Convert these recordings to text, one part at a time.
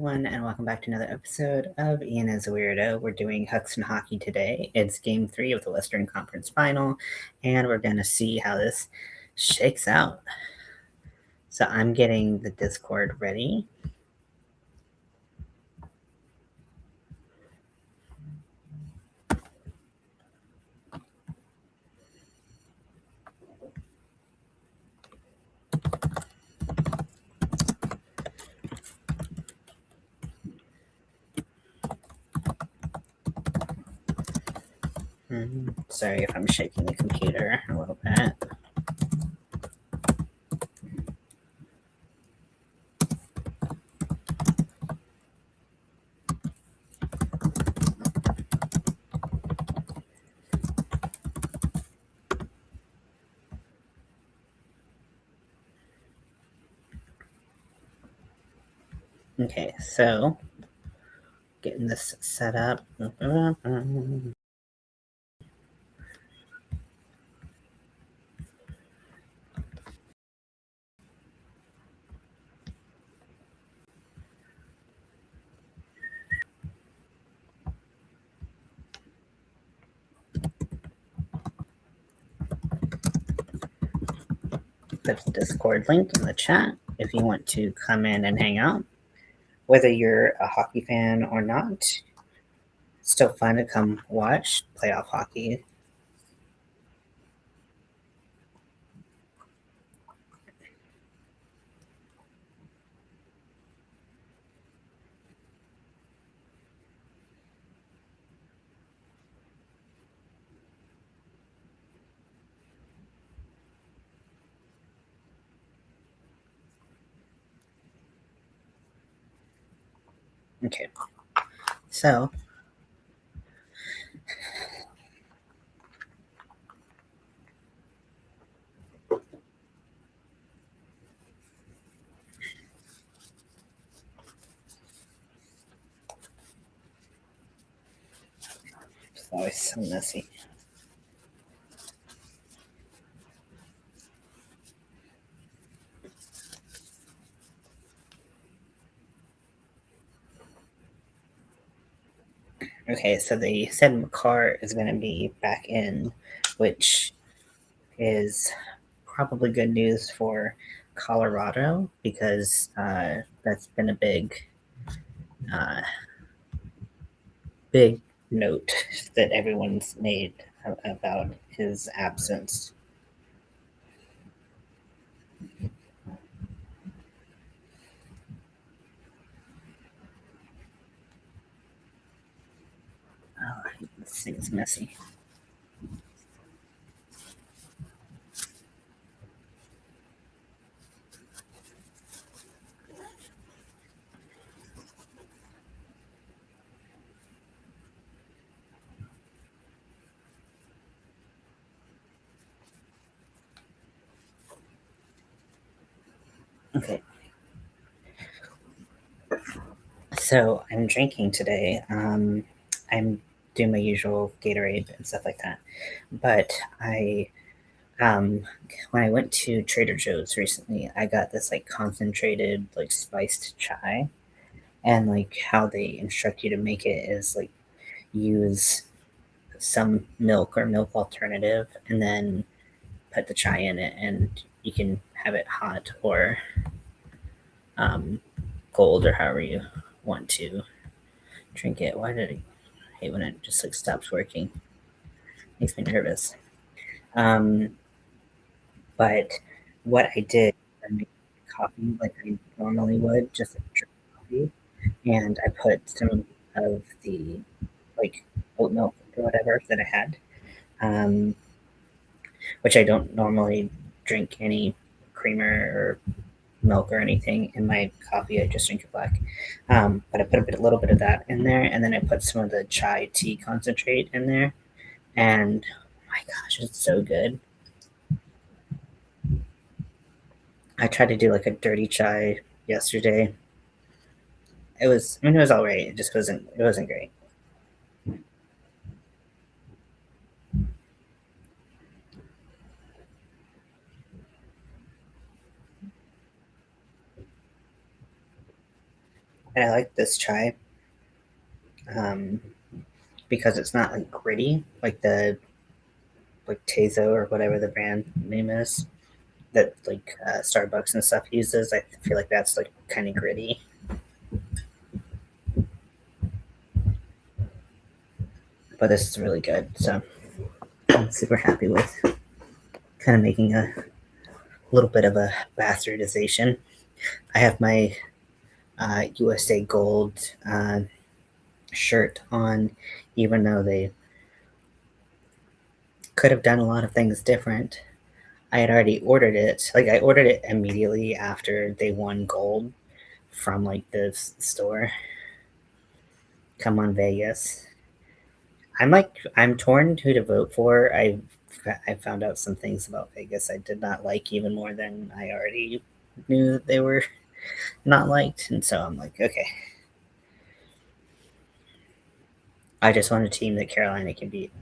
Everyone, and welcome back to another episode of Ian is a Weirdo. We're doing Huxton Hockey today. It's game 3 of the Western Conference Final, and we're going to see how this shakes out. So I'm getting the Discord ready. Sorry if I'm shaking the computer a little bit. Okay, so getting this set up. Put the Discord link in the chat if you want to come in and hang out. Whether you're a hockey fan or not, it's still fun to come watch playoff hockey. Okay, so it's always so messy. Okay, so they said McCarr is going to be back in, which is probably good news for Colorado because that's been a uh, big note that everyone's made about his absence. Oh, this thing's messy. Okay. So I'm drinking today. I'm doing my usual Gatorade and stuff like that. But when I went to Trader Joe's recently, I got this like concentrated, like spiced chai. And like how they instruct you to make it is like use some milk or milk alternative and then put the chai in it, and you can have it hot or um, cold or however you want to drink it. Why did I hate when it just like stops working? Makes me nervous. Um, but what I did, I made coffee like I normally would, just like drip coffee, and I put some of the like oat milk or whatever that I had, um, which I don't normally drink any creamer or milk or anything in my coffee. I just drink it black. But I put a little bit of that in there, and then I put some of the chai tea concentrate in there, and oh my gosh, it's so good. I tried to do like a dirty chai yesterday. I mean, it was all right. It wasn't great. And I like this chai um, because it's not like gritty, like the like Tezo or whatever the brand name is that like Starbucks and stuff uses. I feel like that's like kind of gritty, but this is really good. So I'm super happy with kind of making a little bit of a bastardization. I have my USA Gold shirt on, even though they could have done a lot of things different. I had already ordered it. Like I ordered it immediately after they won gold from like the store. Come on, Vegas. I'm torn who to vote for. I found out some things about Vegas I did not like even more than I already knew that they were not liked, and so I'm like, okay, I just want a team that Carolina can beat.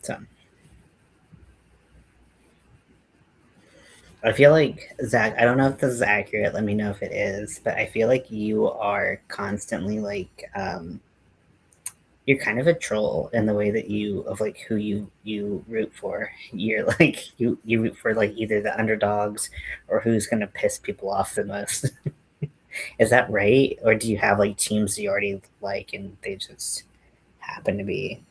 So I feel like Zach. I don't know if this is accurate. Let me know if it is, but I feel like you are constantly like you're kind of a troll in the way that you of like who you root for. You're like you root for like either the underdogs or who's gonna piss people off the most. Is that right? Or do you have like teams you already like and they just happen to be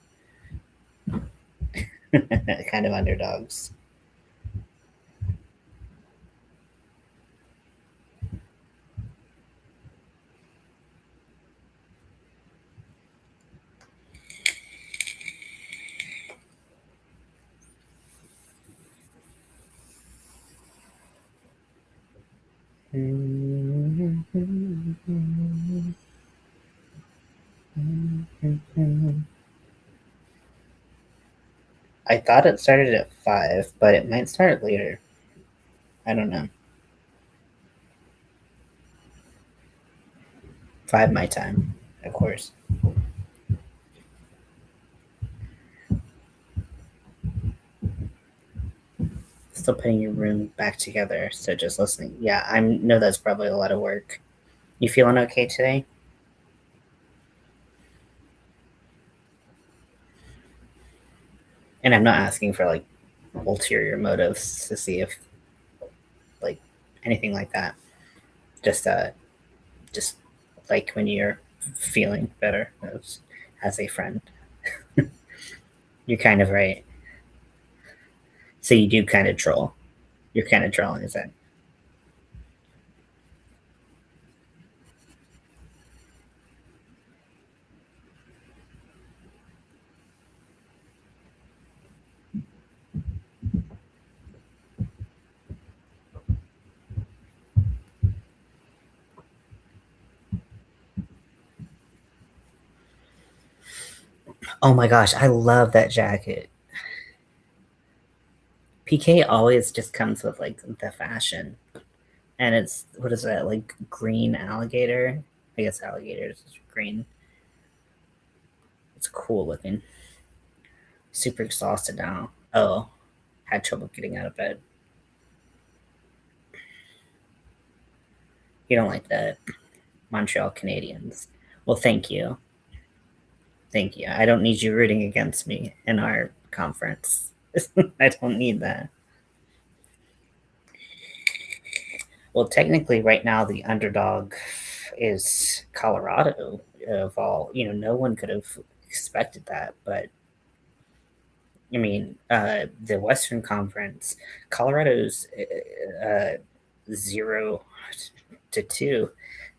kind of underdogs? I thought it started at 5, but it might start later. I don't know. 5 my time, of course. Still putting your room back together, so just listening. Yeah, I know that's probably a lot of work. You feeling okay today? And I'm not asking for like ulterior motives to see if like anything like that. Just just like when you're feeling better as a friend. You're kind of right. So you do kind of troll. You're kind of trolling, is that? Oh my gosh, I love that jacket. PK always just comes with like the fashion. And it's what is that, like green alligator? I guess alligators is green. It's cool looking. Super exhausted now. Oh, had trouble getting out of bed. You don't like the Montreal Canadiens. Well, thank you. Thank you. I don't need you rooting against me in our conference. I don't need that. Well, technically, right now, the underdog is Colorado. Of all, no one could have expected that. But I mean, the Western Conference, Colorado's 0-2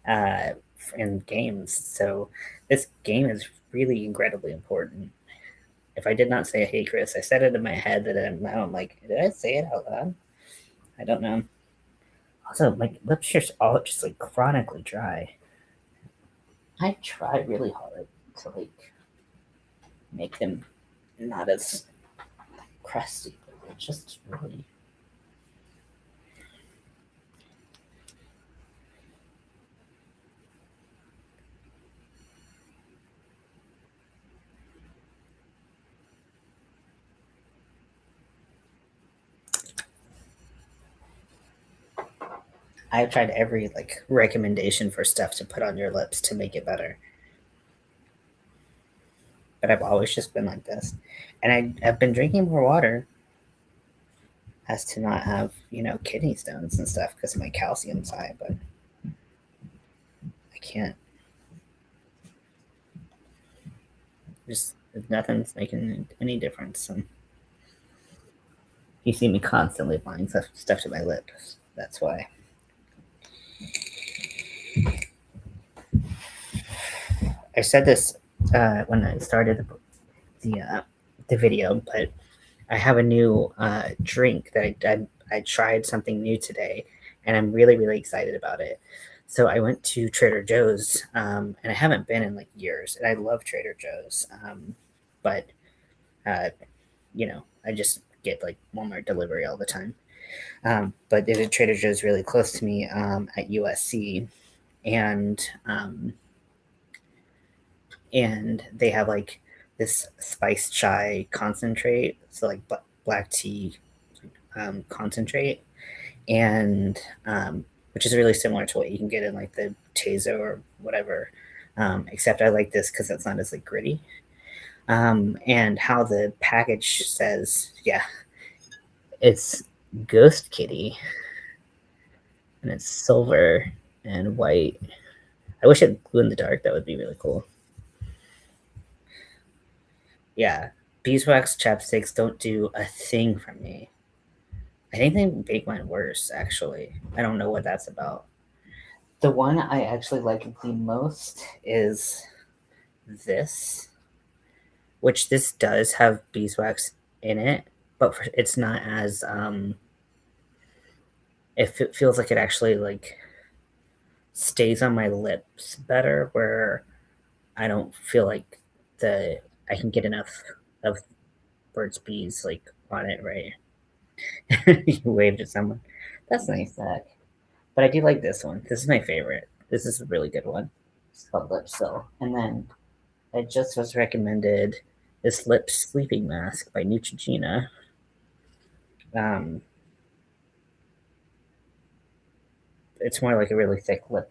uh, in games. So this game is really incredibly important. If I did not say "Hey Chris," I said it in my head that I'm like, did I say it out loud? I don't know. Also, my lips are all just like chronically dry. I try really hard to like make them not as crusty, but they're just really. I've tried every like recommendation for stuff to put on your lips to make it better, but I've always just been like this. And I've been drinking more water as to not have, kidney stones and stuff because my calcium's high, but I can't. Just nothing's making any difference. And you see me constantly applying stuff to my lips. That's why. I said this when I started the video, but I have a new drink that I tried something new today, and I'm really really excited about it. So I went to Trader Joe's, and I haven't been in like years, and I love Trader Joe's, but uh, I just get like Walmart delivery all the time. But there's a Trader Joe's really close to me at USC, and and they have like this spice chai concentrate, so like black tea concentrate, and which is really similar to what you can get in like the Tezo or whatever. Except I like this because it's not as like gritty. And how the package says, yeah, it's Ghost Kitty, and it's silver and white. I wish it glue in the dark. That would be really cool. Yeah, beeswax chapsticks don't do a thing for me. I think they make mine worse, actually. I don't know what that's about. The one I actually like the most is this, which this does have beeswax in it, but it's not as it feels like it actually like stays on my lips better, where I don't feel like the I can get enough of Burt's Bees like on it, right? You waved at someone. That's nice, Zach. But I do like this one. This is my favorite. This is a really good one. It's called Lip Still. And then I just was recommended this lip sleeping mask by Neutrogena. Um, it's more like a really thick lip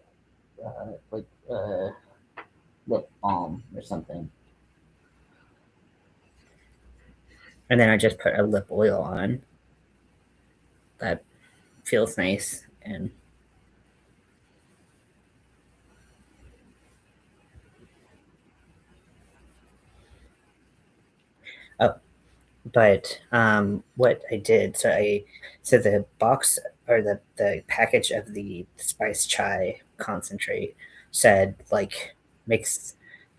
balm or something. And then I just put a lip oil on that feels nice. And oh, but what I did, so the box or the package of the spice chai concentrate said like mix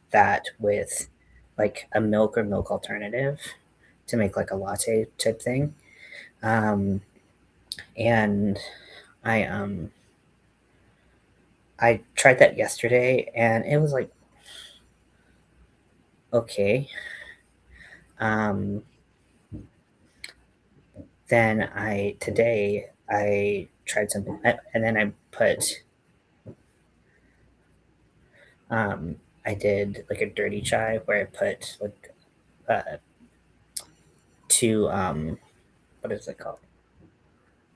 that with like a milk or milk alternative to make like a latte type thing. Um, and I I tried that yesterday and it was like okay. Um, then I today I tried something and then I put um, I did like a dirty chai where I put like uh, two what is it called?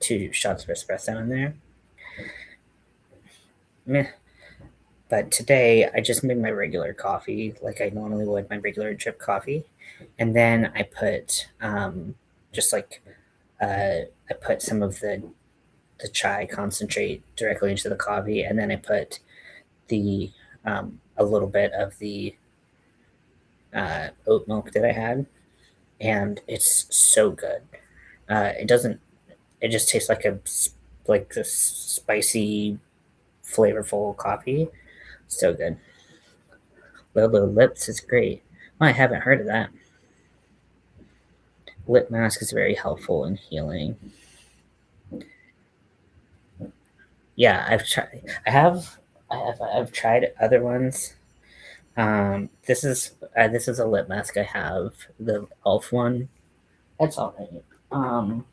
2 shots of espresso in there. Meh. But today I just made my regular coffee like I normally would, my regular drip coffee, and then I put just like I put some of the chai concentrate directly into the coffee, and then I put the a little bit of the oat milk that I had, and it's so good. It doesn't. It just tastes like a spicy, flavorful coffee. So good. Lolo Lips is great. Well, I haven't heard of that. Lip mask is very helpful in healing. Yeah, I've tried. I've tried other ones. This is a lip mask I have, the Elf one. That's all right.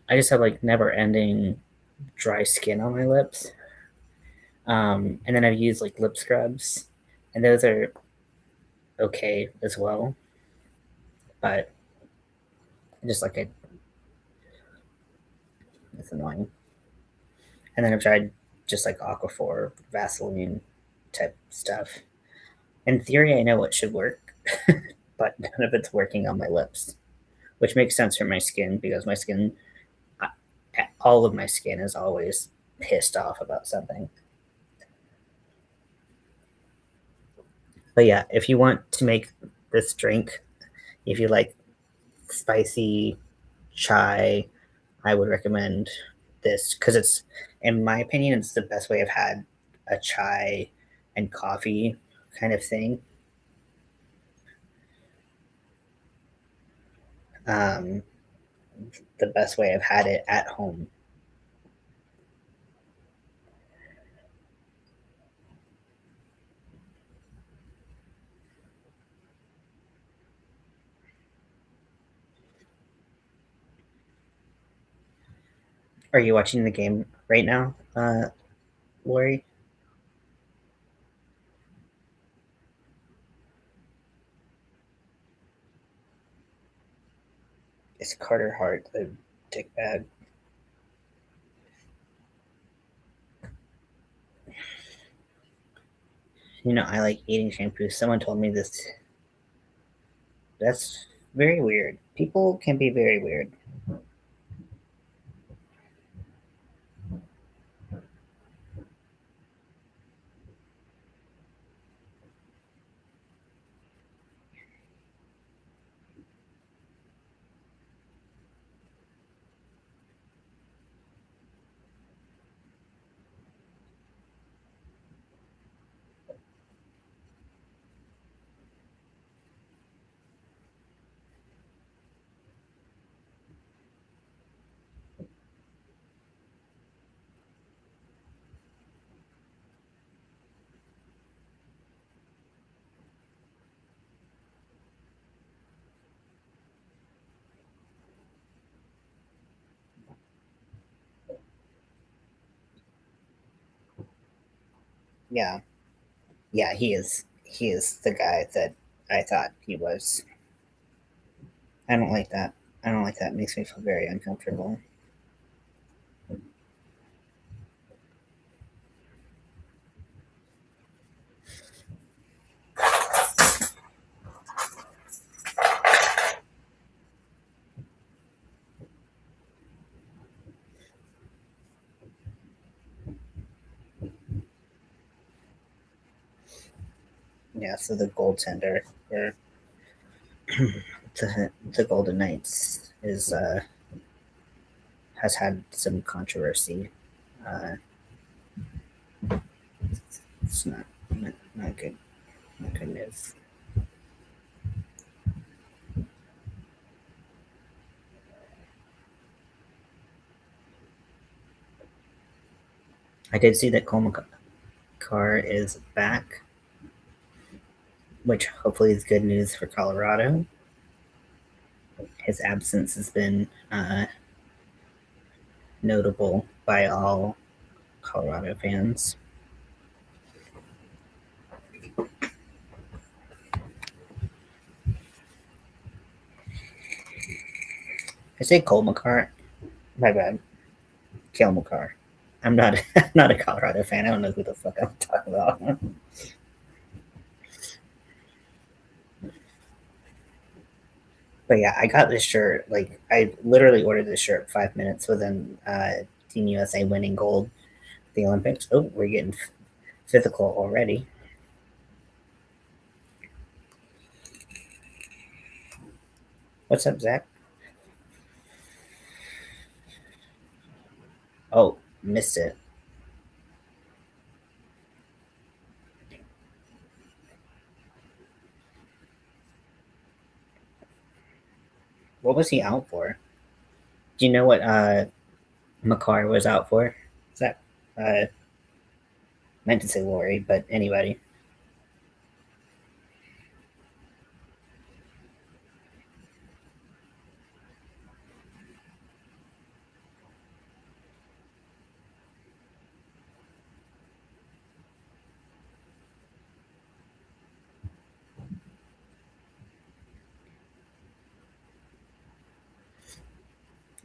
I just have like never ending dry skin on my lips. And then I've used like lip scrubs, and those are okay as well. But just like it's annoying. And then I've tried just like Aquaphor, Vaseline type stuff. In theory, I know it should work, but none of it's working on my lips, which makes sense for my skin because my skin, all of my skin is always pissed off about something. But yeah, if you want to make this drink, if you like spicy chai, I would recommend this because it's, in my opinion, it's the best way I've had a chai and coffee kind of thing. Um, the best way I've had it at home. Are you watching the game right now, Lori? It's Carter Hart, the dickbag. You know, I like eating shampoo. Someone told me this. That's very weird. People can be very weird. Yeah, yeah, he is. He is the guy that I thought he was. I don't like that. I don't like that. It makes me feel very uncomfortable. Yeah, so the goaltender for the Golden Knights is has had some controversy. Uh, it's not good. Not good news. I did see that Cole Makar is back, which hopefully is good news for Colorado. His absence has been notable by all Colorado fans. I say Cole Makar. My bad. Kale Makar. I'm not not a Colorado fan. I don't know who the fuck I'm talking about. But yeah, I got this shirt. Like I literally ordered this shirt 5 minutes within Team USA winning gold at the Olympics. Oh, we're getting physical already. What's up, Zach? Oh, missed it. What was he out for? Do you know what Makar was out for? Is that meant to say Lori, but anybody?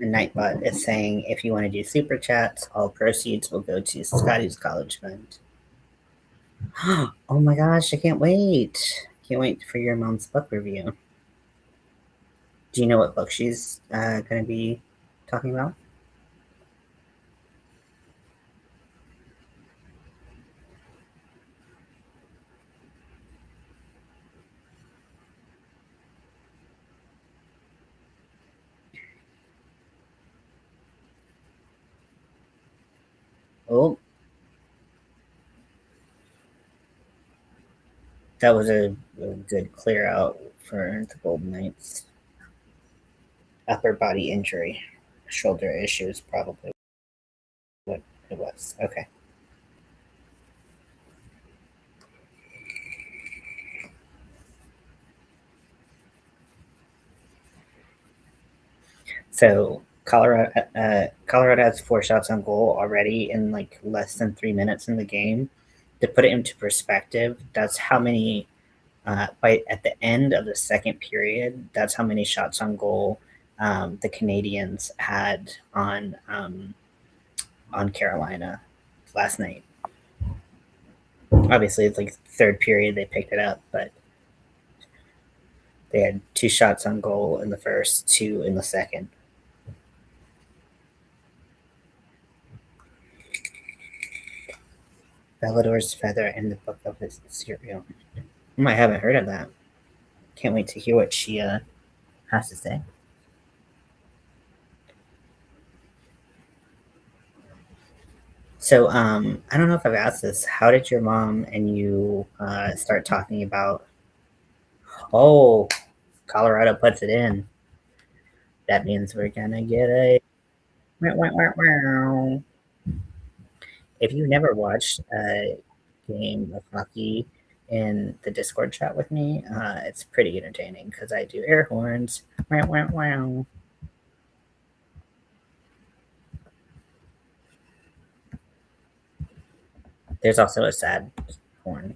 Nightbot is saying if you want to do super chats, all proceeds will go to Scotty's college fund. Oh my gosh, I can't wait. Can't wait for your mom's book review. Do you know what book she's going to be talking about? Oh, that was a good clear out for the Golden Knights. Upper body injury, shoulder issues, probably what it was. Okay. So Colorado has 4 shots on goal already in like less than 3 minutes in the game. To put it into perspective, that's how many by at the end of the second period. That's how many shots on goal the Canadians had on Carolina last night. Obviously, it's like third period they picked it up, but they had 2 shots on goal in the first, 2 in the second. Bellador's feather in the book of his cereal. I haven't heard of that. Can't wait to hear what she has to say. So, I don't know if I've asked this. How did your mom and you start talking about? Oh, Colorado puts it in. That means we're gonna get a. If you've never watched a game of hockey in the Discord chat with me, it's pretty entertaining because I do air horns. There's also a sad horn.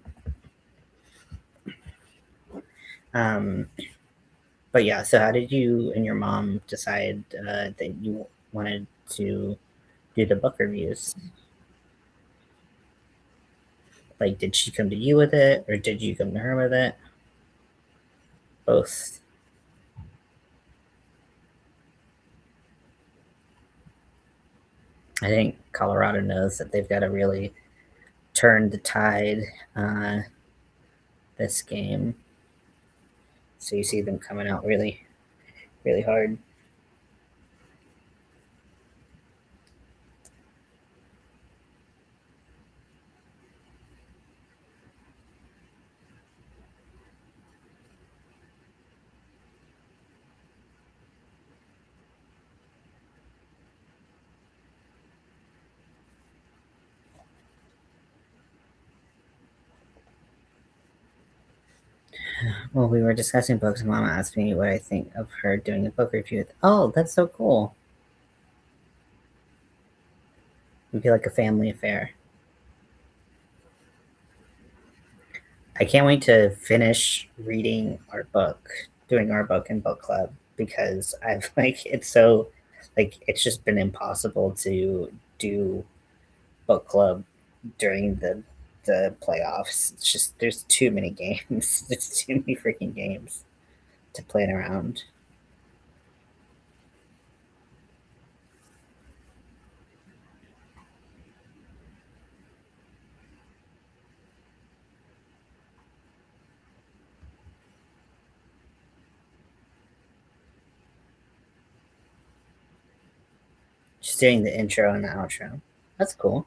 Um, but yeah, so how did you and your mom decide that you wanted to do the book reviews? Like, did she come to you with it, or did you come to her with it? Both. I think Colorado knows that they've got to really turn the tide uh, this game. So you see them coming out really, really hard. Well, we were discussing books, and Mama asked me what I think of her doing a book review. Oh, that's so cool. It'd be like a family affair. I can't wait to finish reading our book, doing our book in book club, because I've like it's so like it's just been impossible to do book club during the playoffs. It's just there's too many games. There's too many freaking games to play around. Just doing the intro and the outro. That's cool.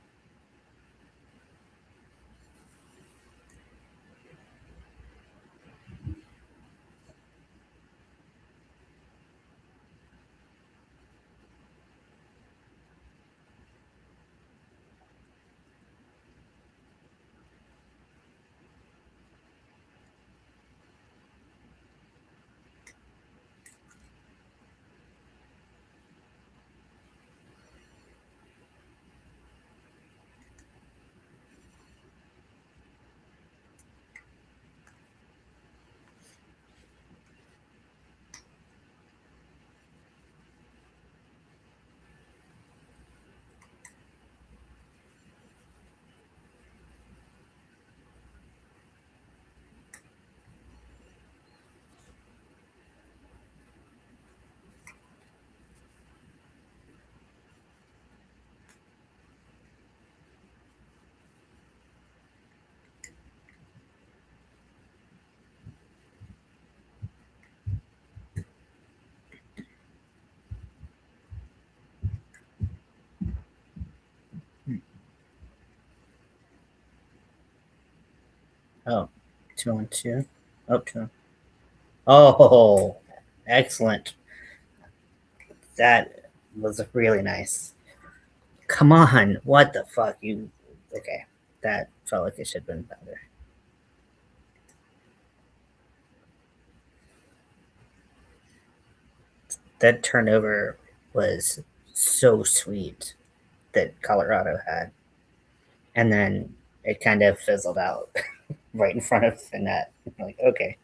Oh, 2-1-2. Oh, 2. Oh, excellent. That was really nice. Come on. What the fuck? You. Okay. That felt like it should have been better. That turnover was so sweet that Colorado had. And then it kind of fizzled out right in front of the net. Like, okay.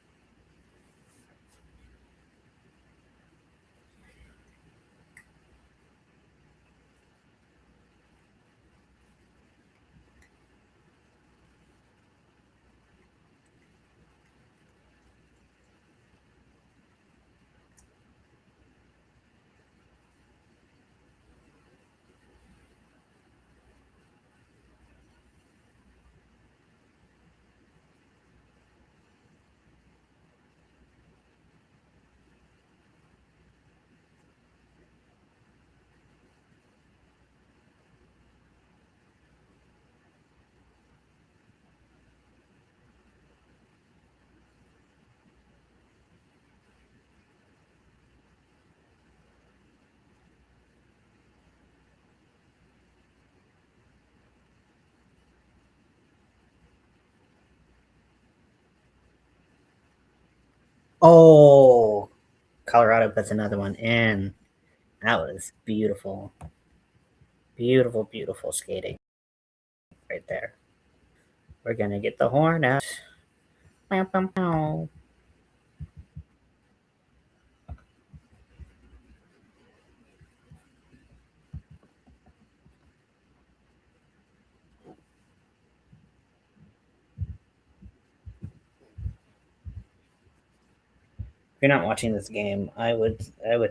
Oh, Colorado puts another one in. That was beautiful. Beautiful, beautiful skating right there. We're going to get the horn out. Bow, bow, bow. If you're not watching this game, I would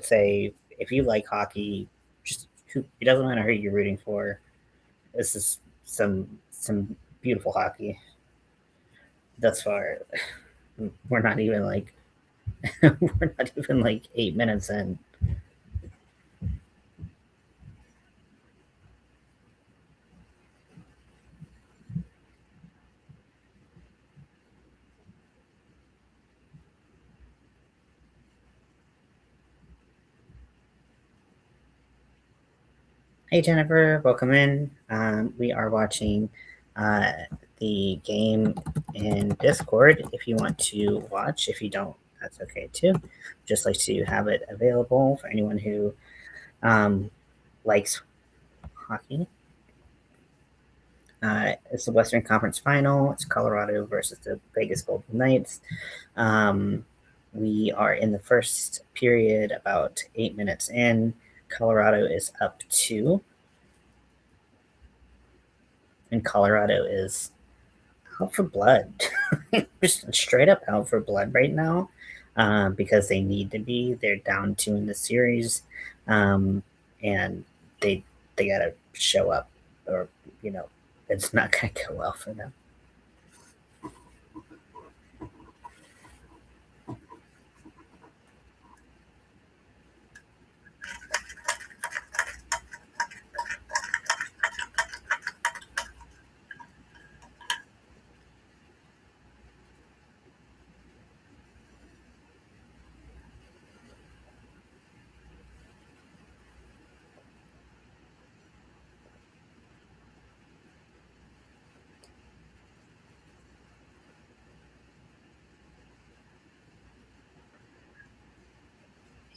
say if you like hockey, just it doesn't matter who you're rooting for. This is some beautiful hockey thus far. We're not even like we're not even like 8 minutes in. Hey Jennifer, welcome in. We are watching uh, the game in Discord. If you want to watch, if you don't, that's okay too. Just like to have it available for anyone who um, likes hockey. It's the Western Conference Final. It's Colorado versus the Vegas Golden Knights. Um, we are in the first period, about 8 minutes in. Colorado is up 2, and Colorado is out for blood. Just straight up out for blood right now, because they need to be. They're down 2 in the series, and they they gotta show up, or you know, it's not gonna go well for them.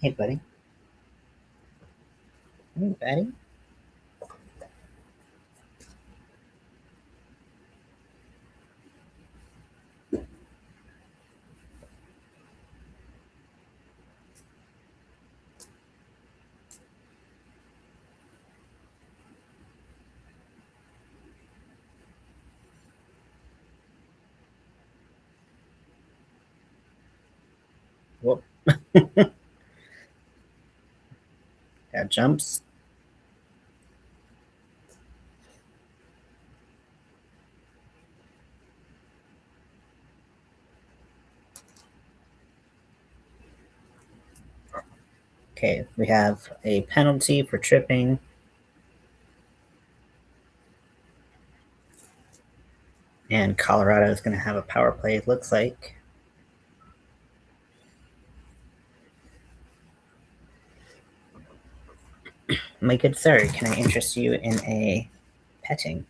Hey, buddy. Hey, buddy. Whoop. Got jumps. Okay, we have a penalty for tripping, And Colorado is going to have a power play, it looks like. My good sir, can I interest you in a petting?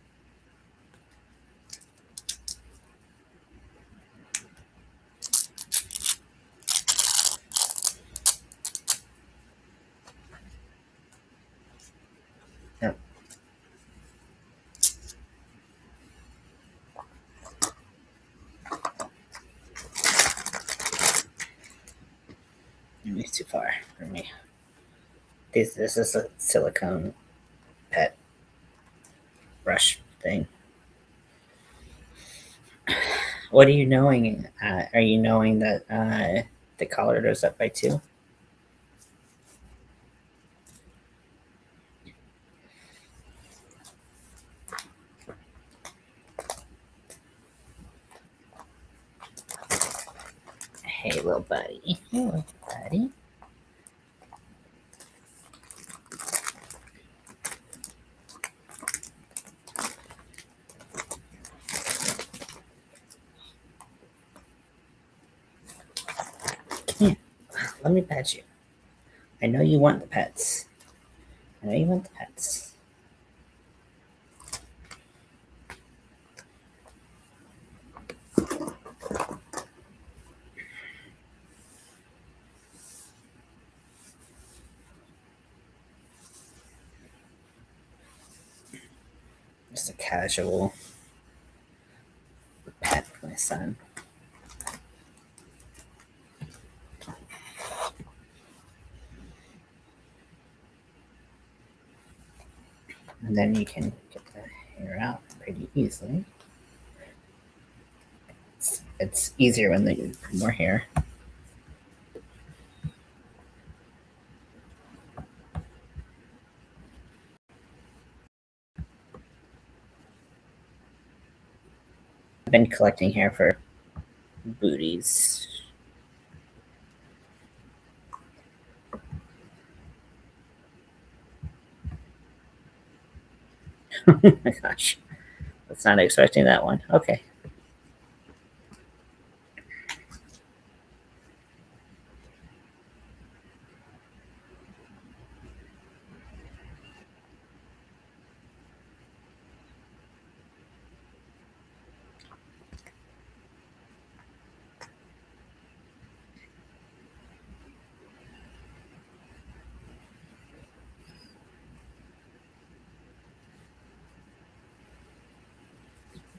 No. It's too far for me. This is a silicone pet brush thing. What are you knowing? Are you knowing that the Colorado's up by 2? Hey, little buddy. Hey, little buddy. Come here. Let me pet you. I know you want the pets. I know you want the pets. Just a casual pet for my son. And then you can get the hair out pretty easily. It's easier when there's more hair. I've been collecting hair for booties. Oh my gosh. I was not expecting that one. Okay.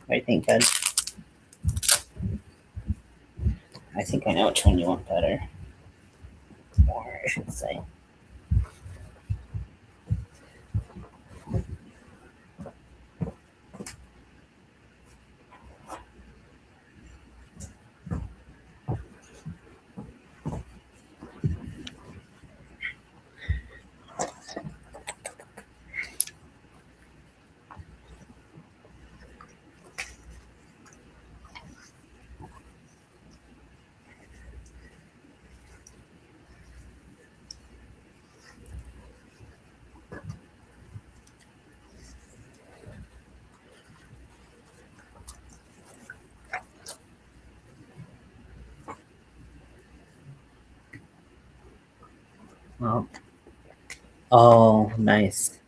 What do you think, bud? I think I know which one you want better. More, I should say. Well, oh, nice.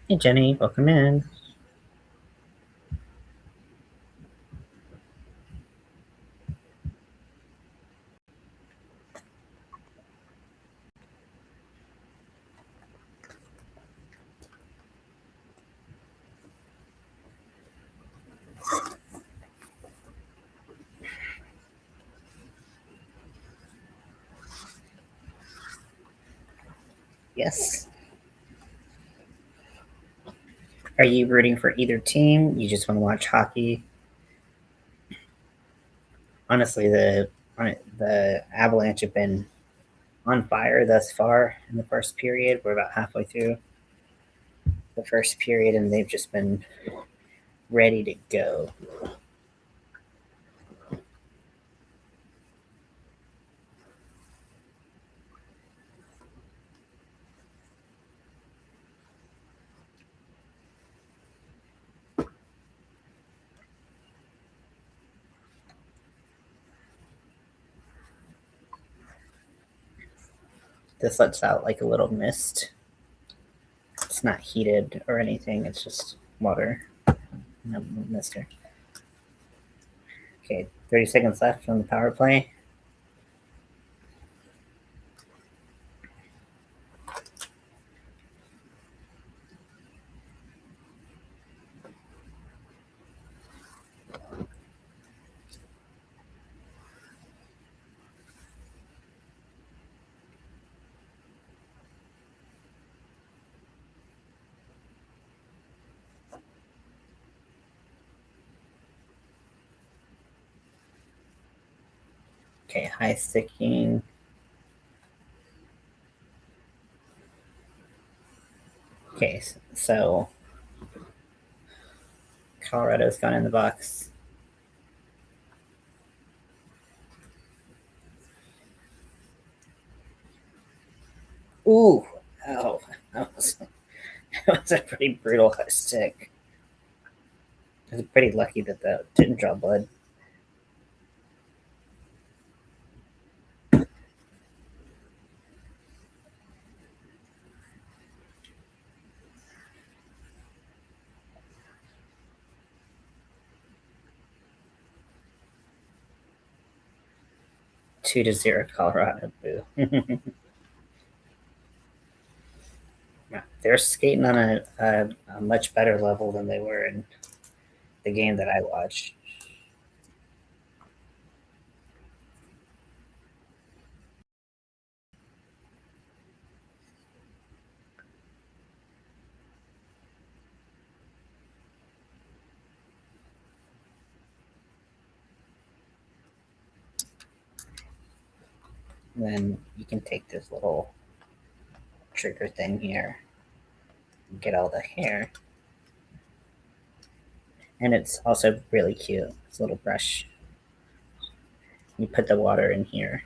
Hey, Jenny, welcome in. Yes. Are you rooting for either team? You just want to watch hockey? Honestly, the Avalanche have been on fire thus far in the first period. We're about halfway through the first period, and they've just been ready to go. This lets out like a little mist. It's not heated or anything. It's just water. No mister. Okay, 30 seconds left on the power play. Okay, high sticking. Okay, so Colorado's gone in the box. Ooh, oh, that was, that was a pretty brutal stick. I was pretty lucky that that didn't draw blood. Two to zero, Colorado. Boo. They're skating on a much better level than they were in the game that I watched. And then you can take this little trigger thing here and get all the hair. And it's also really cute. This little brush. You put the water in here.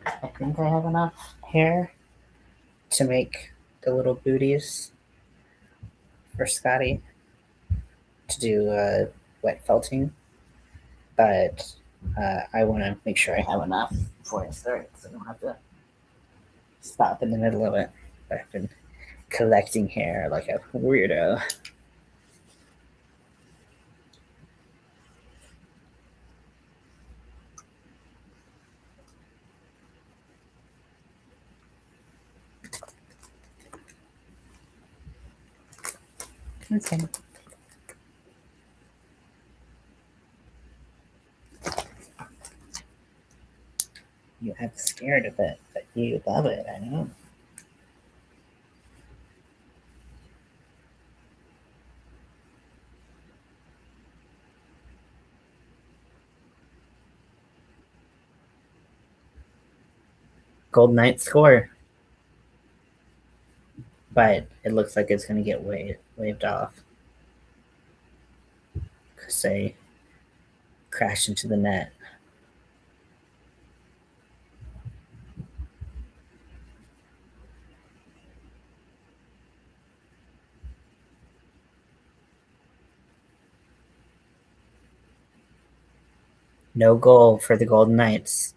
I think I have enough hair to make the little booties for Scotty to do wet felting, but I want to make sure I have enough before I start, so I don't have to stop in the middle of it. I've been collecting hair like a weirdo. Okay. You act scared of it, but you love it, I know. Golden Knight score, but it looks like it's going to get waved off because they crashed into the net. No goal for the Golden Knights.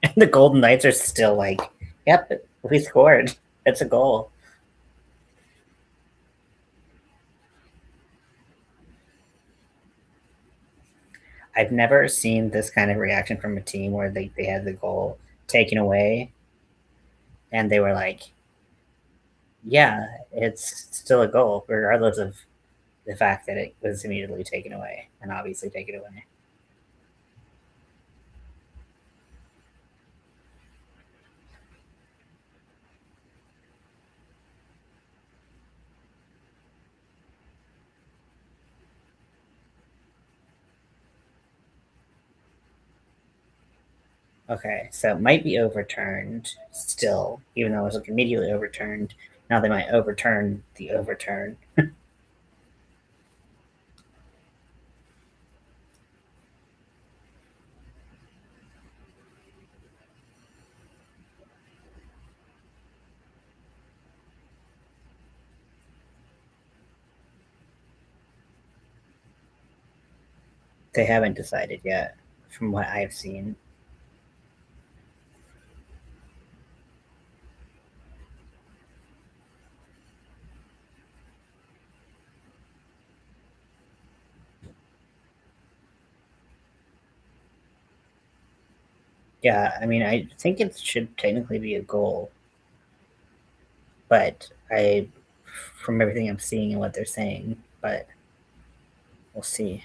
And the Golden Knights are still like, yep, we scored. It's a goal. I've never seen this kind of reaction from a team where they had the goal taken away and they were like, yeah, it's still a goal, regardless of the fact that it was immediately taken away and obviously taken away. Okay, so it might be overturned still, even though it was like immediately overturned. Now they might overturn the overturn. They haven't decided yet, from what I've seen. Yeah, I mean, I think it should technically be a goal, but from everything I'm seeing and what they're saying, but we'll see.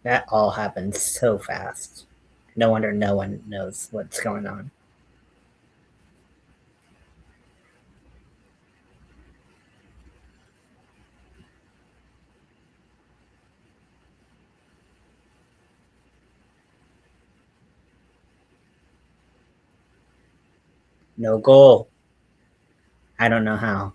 That all happened so fast. No wonder no one knows what's going on. No goal. I don't know how.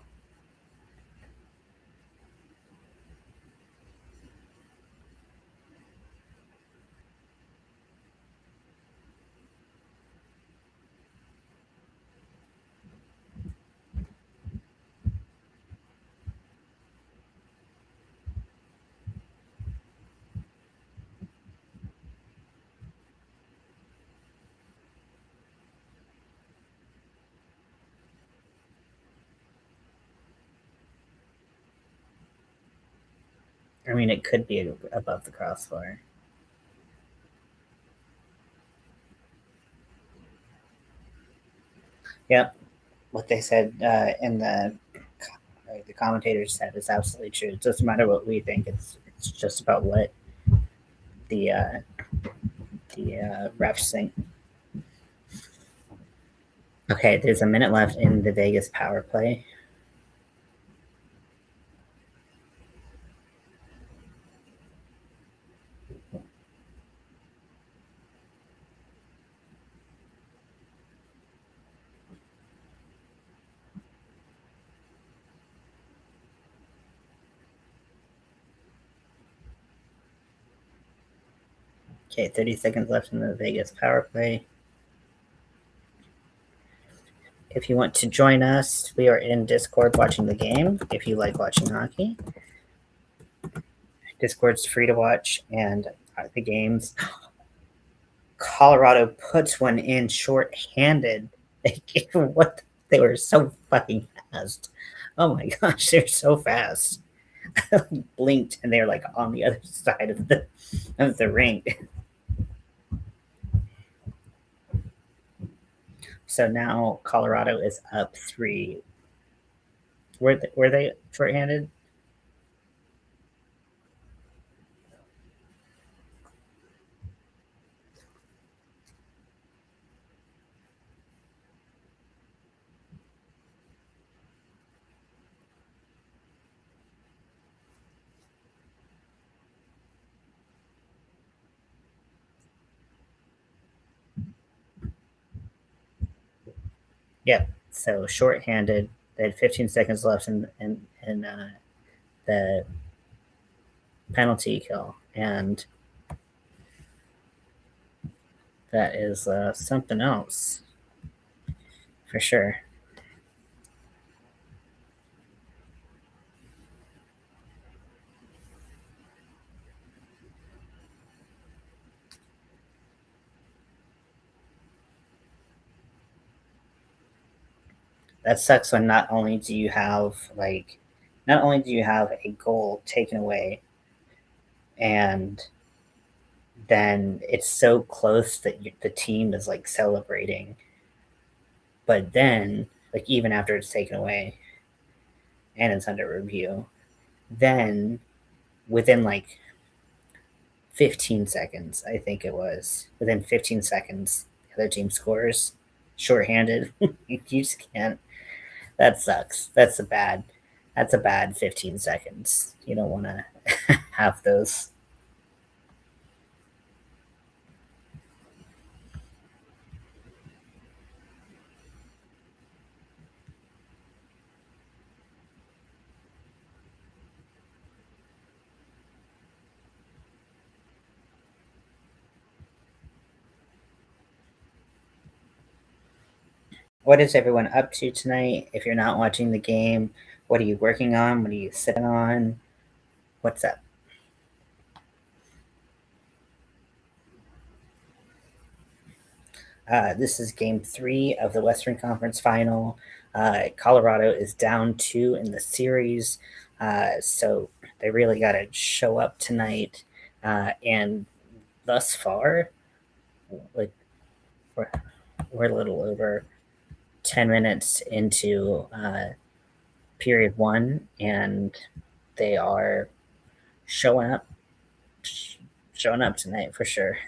I mean, it could be above the crossbar. Yep, what they said in the commentators said is absolutely true. It doesn't matter what we think. It's just about what the refs think. Okay, there's a minute left in the Vegas power play. Okay, 30 seconds left in the Vegas power play. If you want to join us, we are in Discord watching the game. If you like watching hockey, Discord's free to watch, and the games. Colorado puts one in short-handed. What? They were so fucking fast. Oh my gosh, they're so fast. Blinked and they're like on the other side of the rink. So now Colorado is up 3. Were they short-handed? Yep. So short-handed. They had 15 seconds left in the penalty kill, and that is something else for sure. That sucks when not only do you have a goal taken away, and then it's so close that the team is like celebrating, but then like even after it's taken away and it's under review, then within like 15 seconds, I think it was. Within 15 seconds, the other team scores shorthanded. You just can't. That sucks. That's a bad 15 seconds. You don't want to have those. What is everyone up to tonight? If you're not watching the game, what are you working on? What are you sitting on? What's up? This is game 3 of the Western Conference final. Colorado is down 2 in the series, so they really got to show up tonight. And thus far, like we're, we're a little over 10 minutes into period 1, and they are showing up, showing up tonight for sure.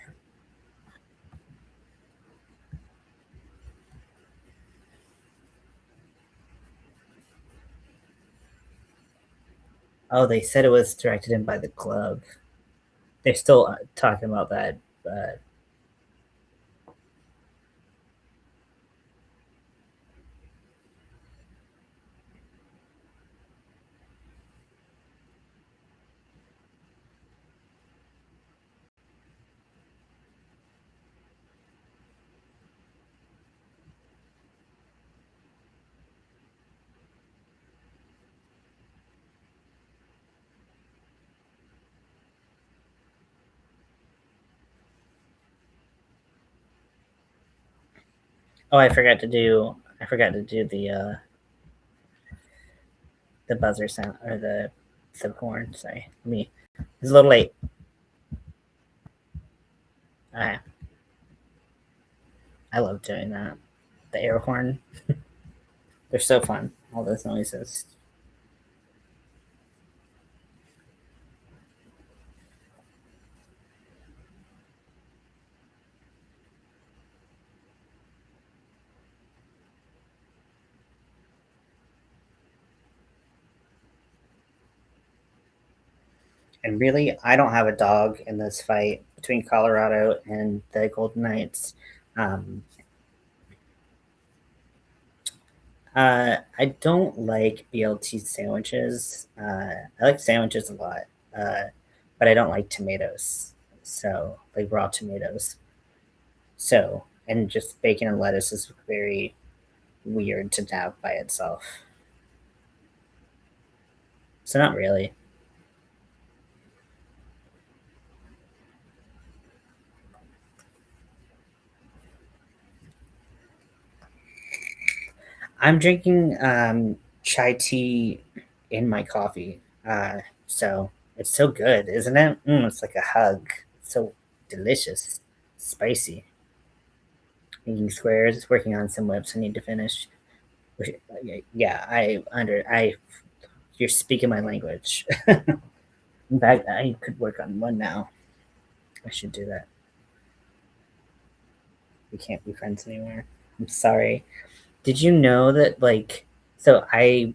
Oh, they said it was directed in by the club. They're still talking about that. Oh, I forgot to do the buzzer sound or the horn. Sorry, me. It's a little late. I I love doing that. The air horn. They're so fun. All those noises. And really, I don't have a dog in this fight between Colorado and the Golden Knights. Um, I don't like BLT sandwiches. I like sandwiches a lot, uh, but I don't like tomatoes. So, like raw tomatoes. So, and just bacon and lettuce is very weird to have by itself. So, not really. I'm drinking chai tea in my coffee. So it's so good, isn't it? It's like a hug. It's so delicious, spicy. Making squares, working on some whips I need to finish. Yeah, I. You're speaking my language. In fact, I could work on one now. I should do that. We can't be friends anymore. I'm sorry. Did you know that so I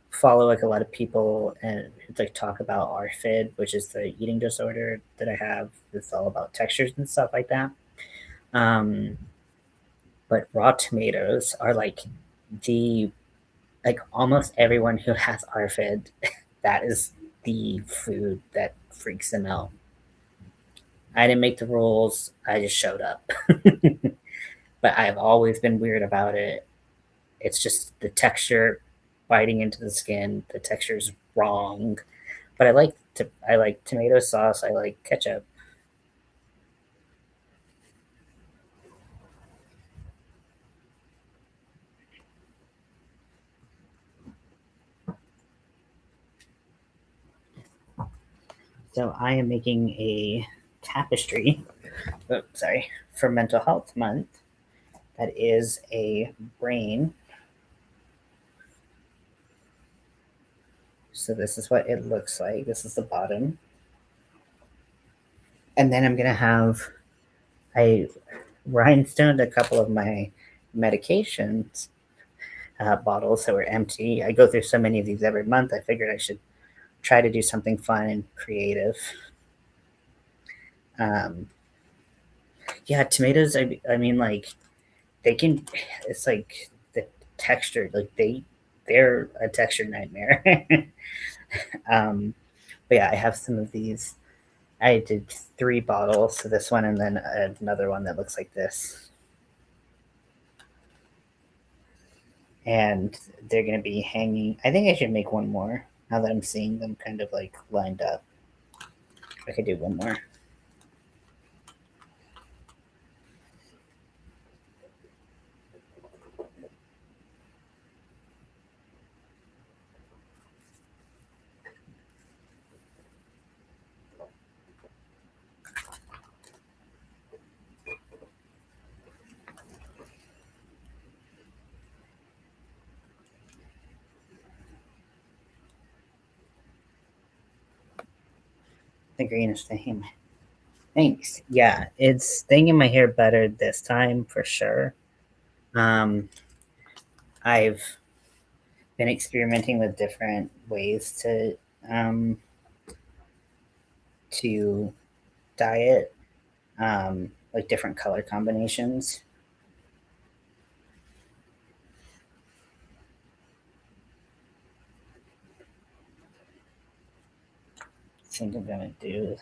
follow like a lot of people and like talk about RFID, which is the eating disorder that I have. It's all about textures and stuff like that. Um, but raw tomatoes are the almost everyone who has RFID, that is the food that freaks them out. I didn't make the rules. I just showed up. But I've always been weird about it. It's just the texture biting into the skin. The texture is wrong. But I like tomato sauce. I like ketchup. So I am making a tapestry. Oh, sorry, for Mental Health Month. That is a brain. So this is what it looks like. This is the bottom. And then I'm gonna have I rhinestoned a couple of my medications bottles that were empty. I go through so many of these every month. I figured I should try to do something fun and creative. Um, yeah, tomatoes. I mean, like they can. It's like the texture. Like they're a texture nightmare. um, but yeah, I have some of these. I did 3 bottles, so this one and then another one that looks like this. And they're going to be hanging. I think I should make one more now that I'm seeing them kind of like lined up. I could do one more. The green is staying. Thanks. Yeah, it's staying in my hair better this time for sure. Um, I've been experimenting with different ways um, to dye it, like different color combinations. I think I'm gonna do.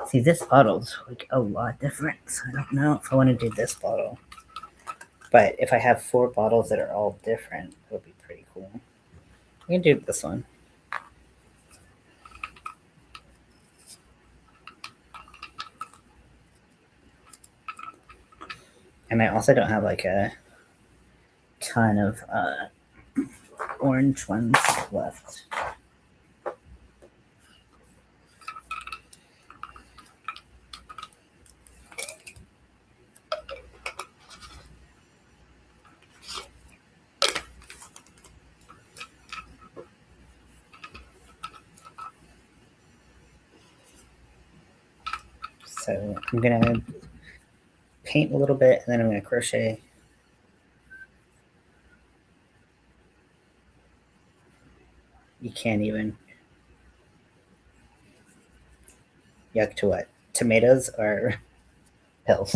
See, this bottle's like a lot different. So I don't know if I want to do this bottle. But if I have 4 bottles that are all different, it would be pretty cool. I can do this one. And I also don't have like a ton of orange ones left. So I'm gonna paint a little bit and then I'm gonna crochet. You can't even. Yuck to what? Tomatoes or pills?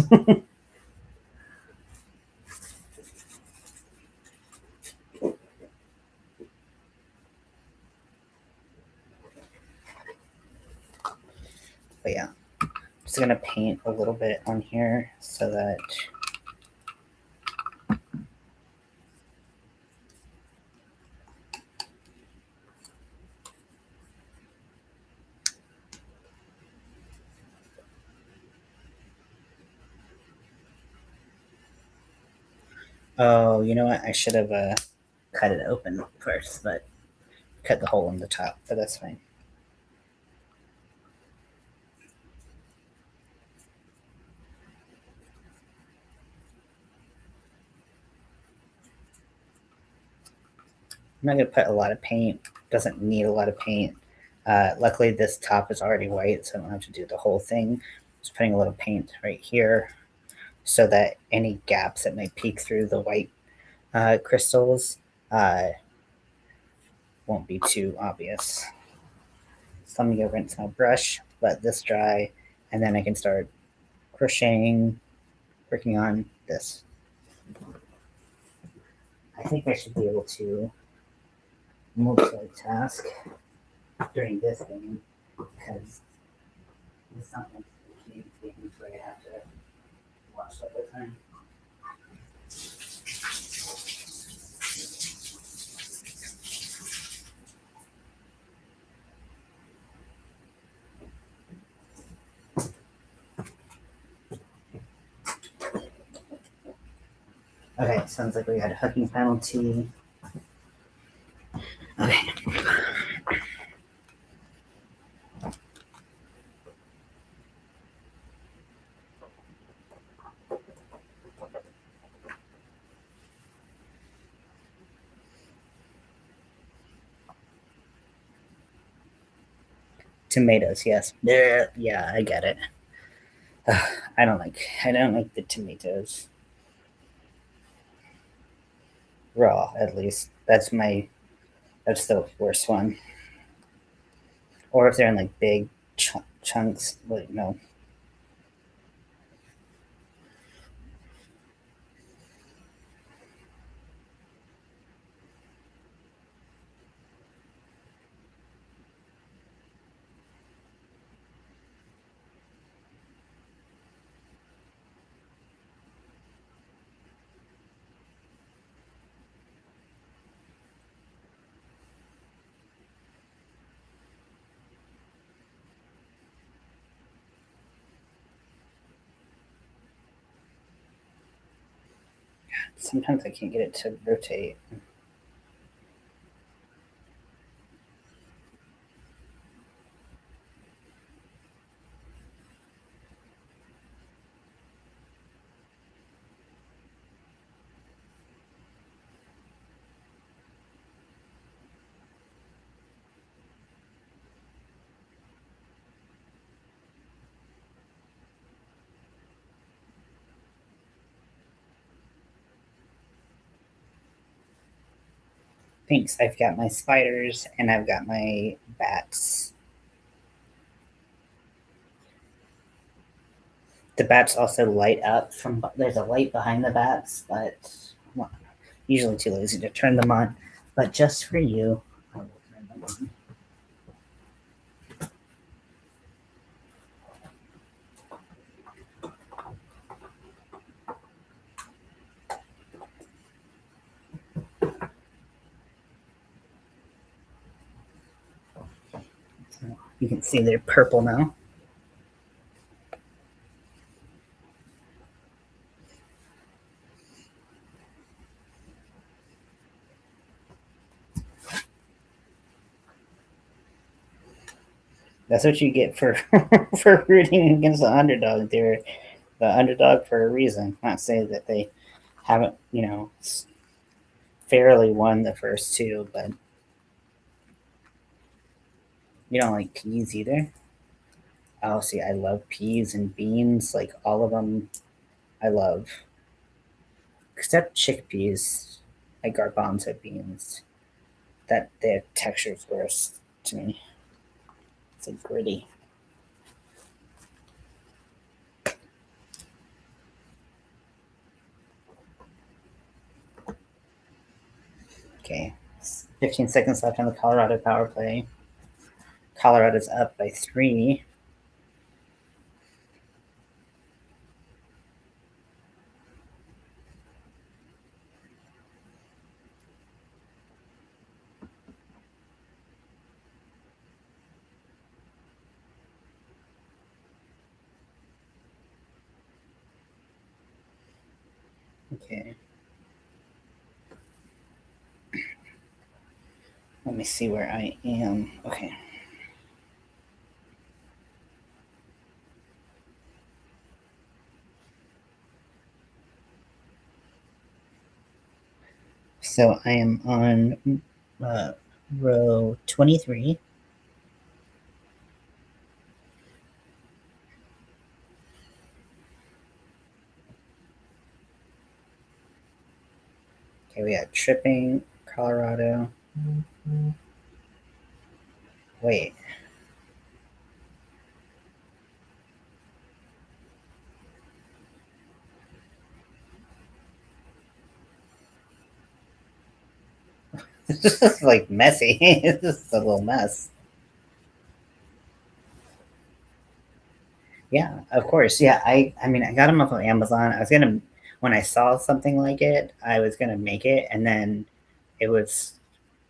But yeah, just gonna paint a little bit on here so that oh, you know what? I should have cut it open first, but cut the hole in the top, but that's fine. I'm not gonna put a lot of paint. Doesn't need a lot of paint. Luckily, this top is already white, so I don't have to do the whole thing. Just putting a little paint right here so that any gaps that might peek through the white crystals won't be too obvious. So let me go rinse my brush, let this dry, and then I can start crocheting, working on this. I think I should be able to multitask during this game because it's not like games where I have to watch all the time. Okay, sounds like we got a hooking penalty. Okay. Tomatoes, yes. Yeah, I get it. I don't like the tomatoes raw. At least that's the worst one. Or if they're in like big chunks, like no. Sometimes I can't get it to rotate. Thanks. I've got my spiders and I've got my bats. The bats also light up from there's a light behind the bats, but well, usually too lazy to turn them on. But just for you, I will turn them on. So you can see they're purple now. That's what you get for for rooting against the underdog. They're the underdog for a reason. Not saying that they haven't, fairly won the first two, but you don't like peas either. Oh, see, I love peas and beans, like all of them. I love, except chickpeas, like garbanzo beans. That their texture's gross to me. It's like gritty. Okay, 15 seconds left on the Colorado power play. Colorado's up by 3. Okay. Let me see where I am. Okay. So I am on row 23. Okay, we got tripping, Colorado. Wait. This is like messy. This is a little mess. Yeah, of course. Yeah, I mean, I got them off of Amazon. I was gonna when I saw something like it, I was gonna make it, and then it was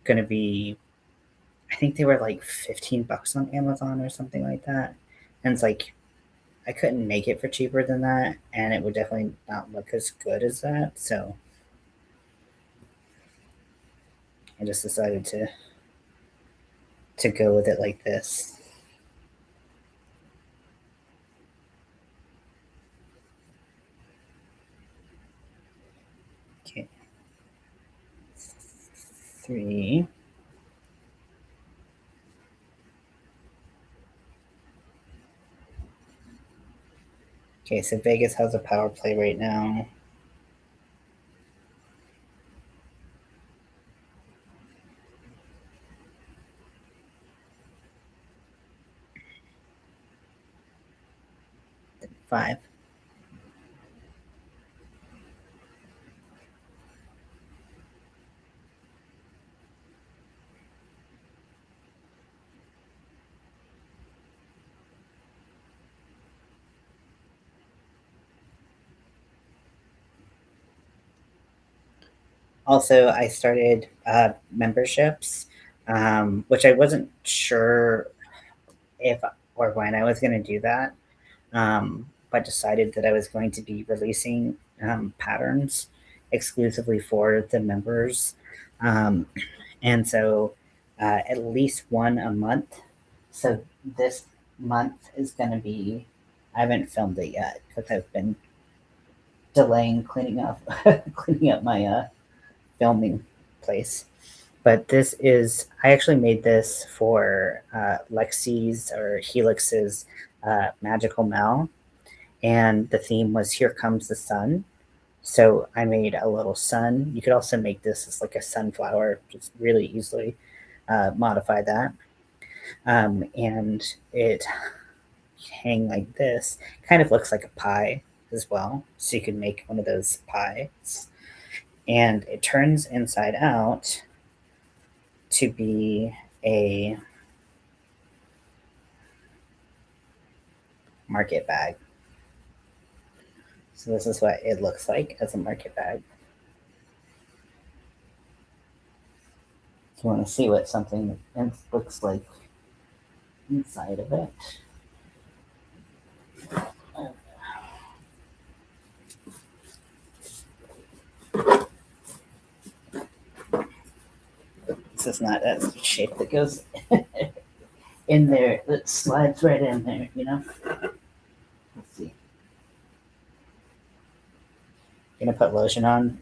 gonna be. I think they were like $15 on Amazon or something like that, and it's like I couldn't make it for cheaper than that, and it would definitely not look as good as that. So I just decided to go with it like this. Okay, 3. Okay, so Vegas has a power play right now. Five. Also, I started memberships, which I wasn't sure if or when I was going to do that, but decided that I was going to be releasing patterns exclusively for the members. Um, and so at least one a month. So this month is going to be, I haven't filmed it yet because I've been delaying cleaning up, cleaning up my filming place. But this is, I actually made this for Lexi's or Helix's Magical Mel, and the theme was Here Comes the Sun. So I made a little sun. You could also make this as like a sunflower, just really easily modify that. And it hang like this, kind of looks like a pie as well. So you can make one of those pies. And it turns inside out to be a market bag. So this is what it looks like as a market bag. If you want to see what something looks like inside of it. This is not a shape that goes in there, that slides right in there, you know? Let's see. Gonna put lotion on.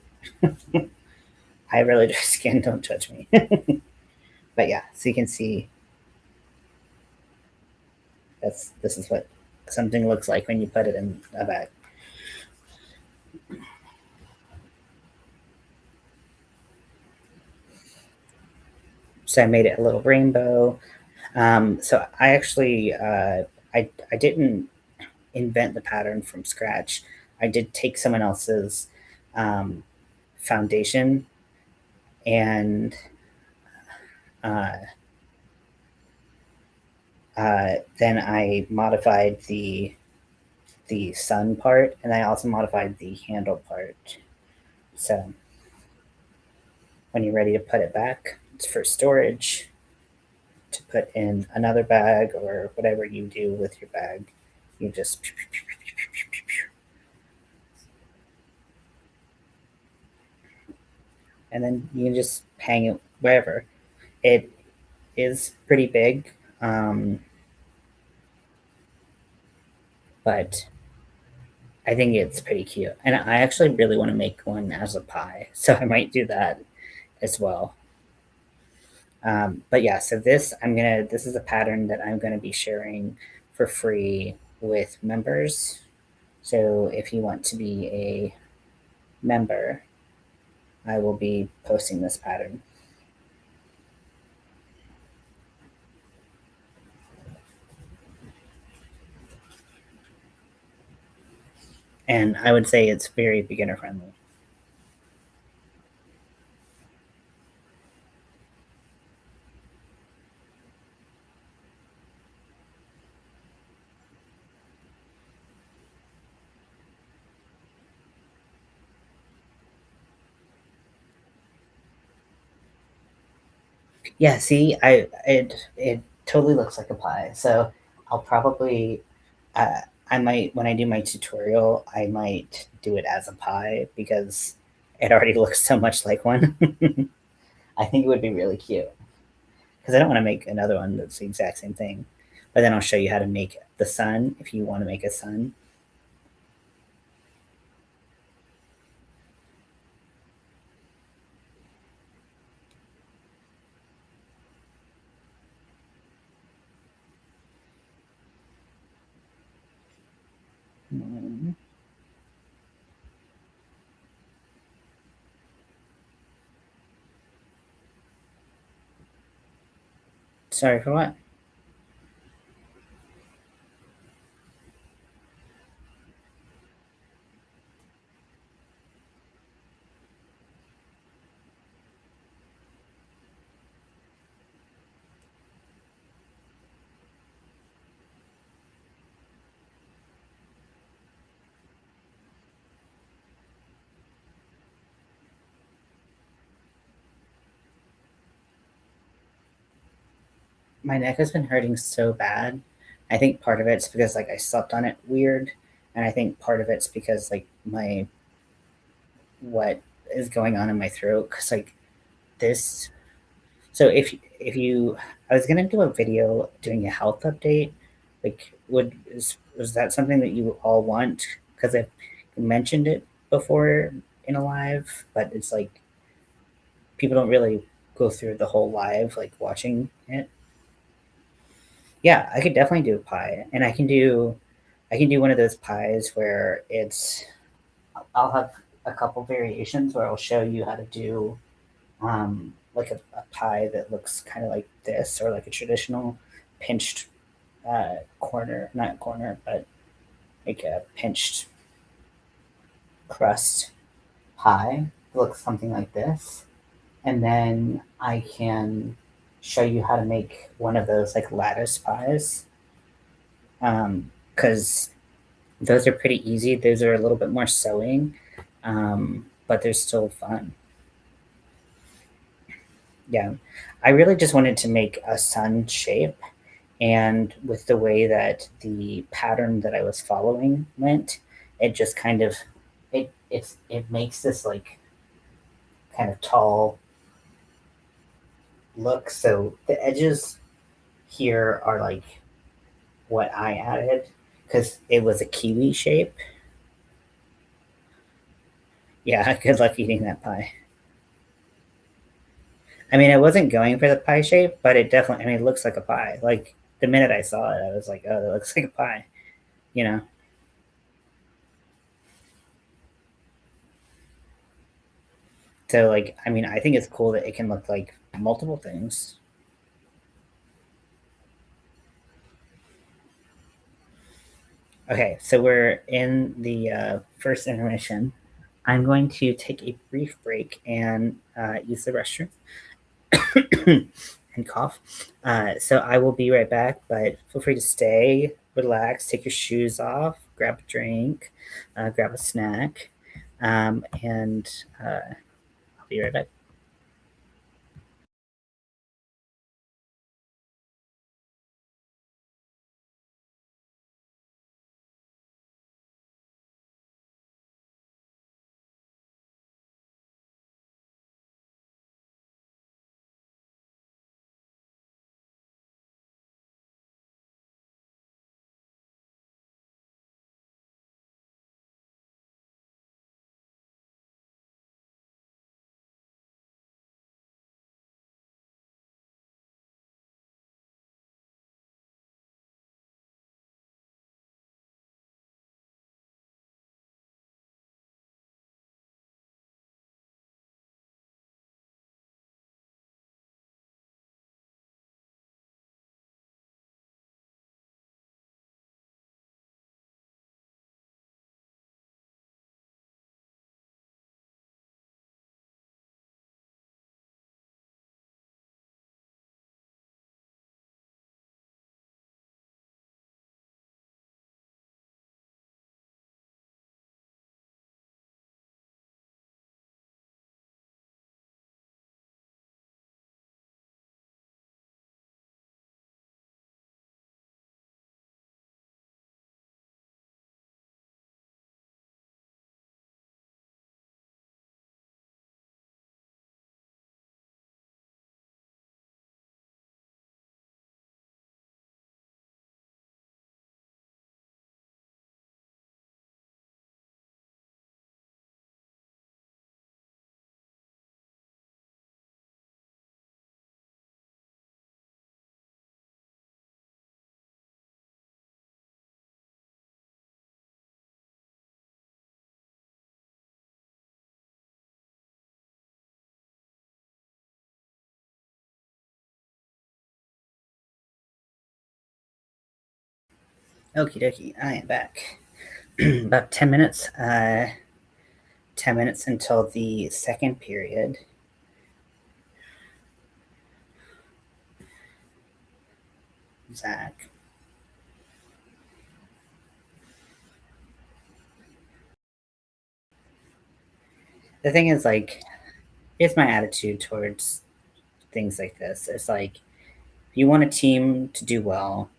I really dry skin, don't touch me. But yeah, so you can see this is what something looks like when you put it in a bag. So I made it a little rainbow. So I actually I didn't invent the pattern from scratch. I did take someone else's um, foundation and uh, then I modified the sun part, and I also modified the handle part. So when you're ready to put it back, it's for storage to put in another bag or whatever you do with your bag. You just and then you can just hang it wherever. It is pretty big, um, but I think it's pretty cute. And I actually really want to make one as a pie, so I might do that as well. But yeah, so this is a pattern that I'm gonna be sharing for free with members. So if you want to be a member, I will be posting this pattern. And I would say it's very beginner friendly. Yeah, see, it totally looks like a pie. So I'll probably I might when I do my tutorial, I might do it as a pie because it already looks so much like one. I think it would be really cute because I don't want to make another one that's the exact same thing. But then I'll show you how to make the sun if you want to make a sun. Sorry for what? My neck has been hurting so bad. I think part of it's because like I slept on it weird, and I think part of it's because like my what is going on in my throat because like this. So if you, I was gonna do a video doing a health update. Like, was that something that you all want? Because I mentioned it before in a live, but it's like people don't really go through the whole live like watching it. Yeah, I could definitely do a pie, and I can do one of those pies where I'll have a couple variations where I'll show you how to do like a pie that looks kind of like this, or like a traditional pinched corner, not corner, but like a pinched crust pie. It looks something like this. And then I can show you how to make one of those like lattice pies. Because those are pretty easy. Those are a little bit more sewing, but they're still fun. Yeah. I really just wanted to make a sun shape, and with the way that the pattern that I was following went, it just kind of it makes this like kind of tall look. So the edges here are like what I added because it was a kiwi shape. Yeah, good luck eating that pie. I mean, I wasn't going for the pie shape, but it definitely, I mean, it looks like a pie. Like the minute I saw it, I was like, oh, that looks like a pie, you know? So, like, I mean, I think it's cool that it can look like multiple things. Okay, so we're in the first intermission. I'm going to take a brief break and use the restroom and cough. So I will be right back, but feel free to stay, relax, take your shoes off, grab a drink, grab a snack, and I'll be right back. Okie dokie, I am back. About 10 minutes. 10 minutes until the second period. Zach. The thing is, like, here's my attitude towards things like this. It's like, if you want a team to do well,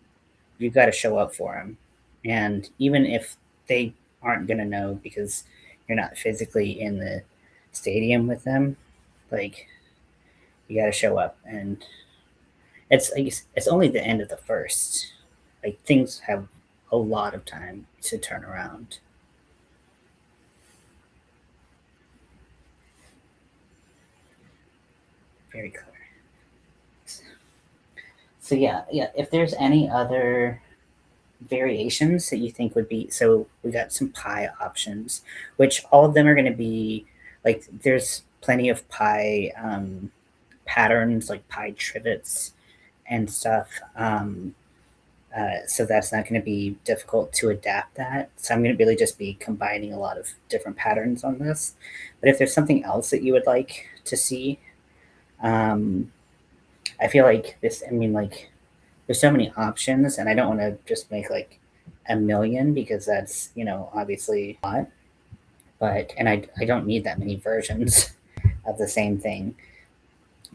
you've got to show up for them. And even if they aren't going to know because you're not physically in the stadium with them, like, you got to show up. And it's like, it's only the end of the first. Like, things have a lot of time to turn around. Very clear. So yeah. If there's any other variations that you think would be, so we got some pie options, which all of them are going to be like, there's plenty of pie patterns, like pie trivets and stuff. So that's not going to be difficult to adapt that. So I'm going to really just be combining a lot of different patterns on this. But if there's something else that you would like to see, um, I feel like this, I mean, like, there's so many options, and I don't want to just make like a million because that's, obviously a lot. But, and I don't need that many versions of the same thing.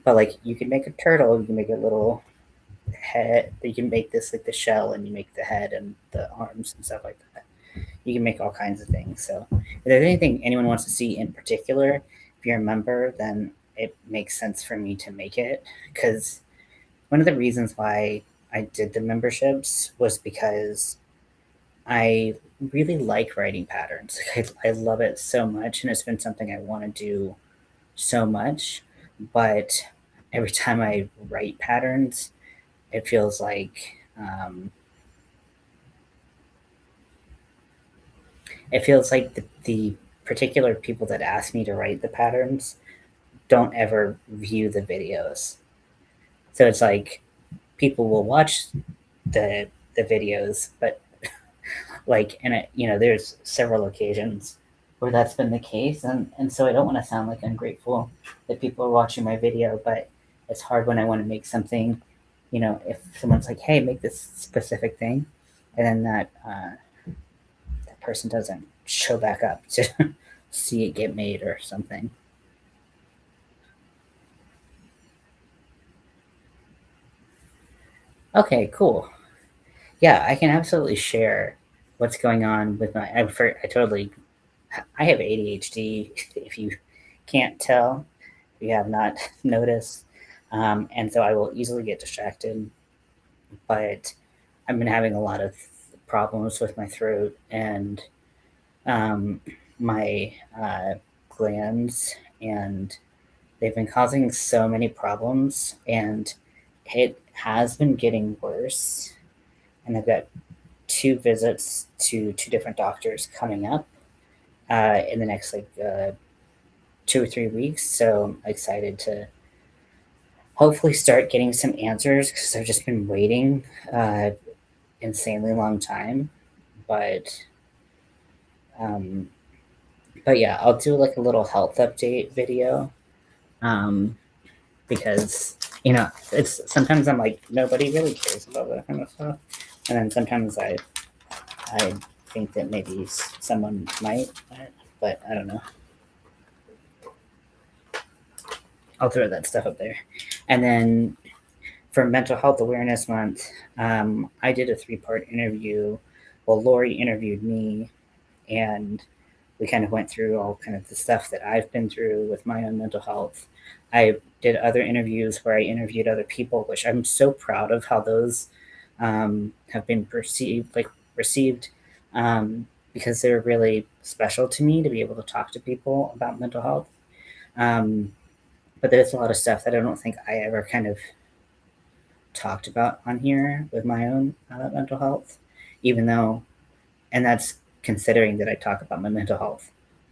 But like, you can make a turtle, you can make a little head, you can make this like the shell, and you make the head and the arms and stuff like that. You can make all kinds of things. So if there's anything anyone wants to see in particular, if you're a member, then it makes sense for me to make it, because one of the reasons why I did the memberships was because I really like writing patterns. I love it so much, and it's been something I want to do so much. But every time I write patterns, it feels like the particular people that ask me to write the patterns don't ever view the videos. So it's like, people will watch the videos, but like, and there's several occasions where that's been the case, and so I don't want to sound like ungrateful that people are watching my video, but it's hard when I want to make something, if someone's like, hey, make this specific thing, and then that person doesn't show back up to see it get made or something. Okay, cool. Yeah, I can absolutely share what's going on with my. I totally. I have ADHD. If you can't tell, if you have not noticed, and so I will easily get distracted. But I've been having a lot of problems with my throat and um, my glands, and they've been causing so many problems, and it has been getting worse. And I've got two visits to two different doctors coming up in the next 2 or 3 weeks. So I'm excited to hopefully start getting some answers, because I've just been waiting insanely long time. But um, but yeah, I'll do like a little health update video, um, because it's sometimes I'm like, nobody really cares about that kind of stuff, and then sometimes I think that maybe someone might, but I don't know. I'll throw that stuff up there. And then for Mental Health Awareness Month, I did a 3-part interview. Well, Lori interviewed me, and we kind of went through all kind of the stuff that I've been through with my own mental health. I did other interviews where I interviewed other people, which I'm so proud of how those have been received, because they're really special to me to be able to talk to people about mental health. But there's a lot of stuff that I don't think I ever kind of talked about on here with my own mental health, even though, and that's considering that I talk about my mental health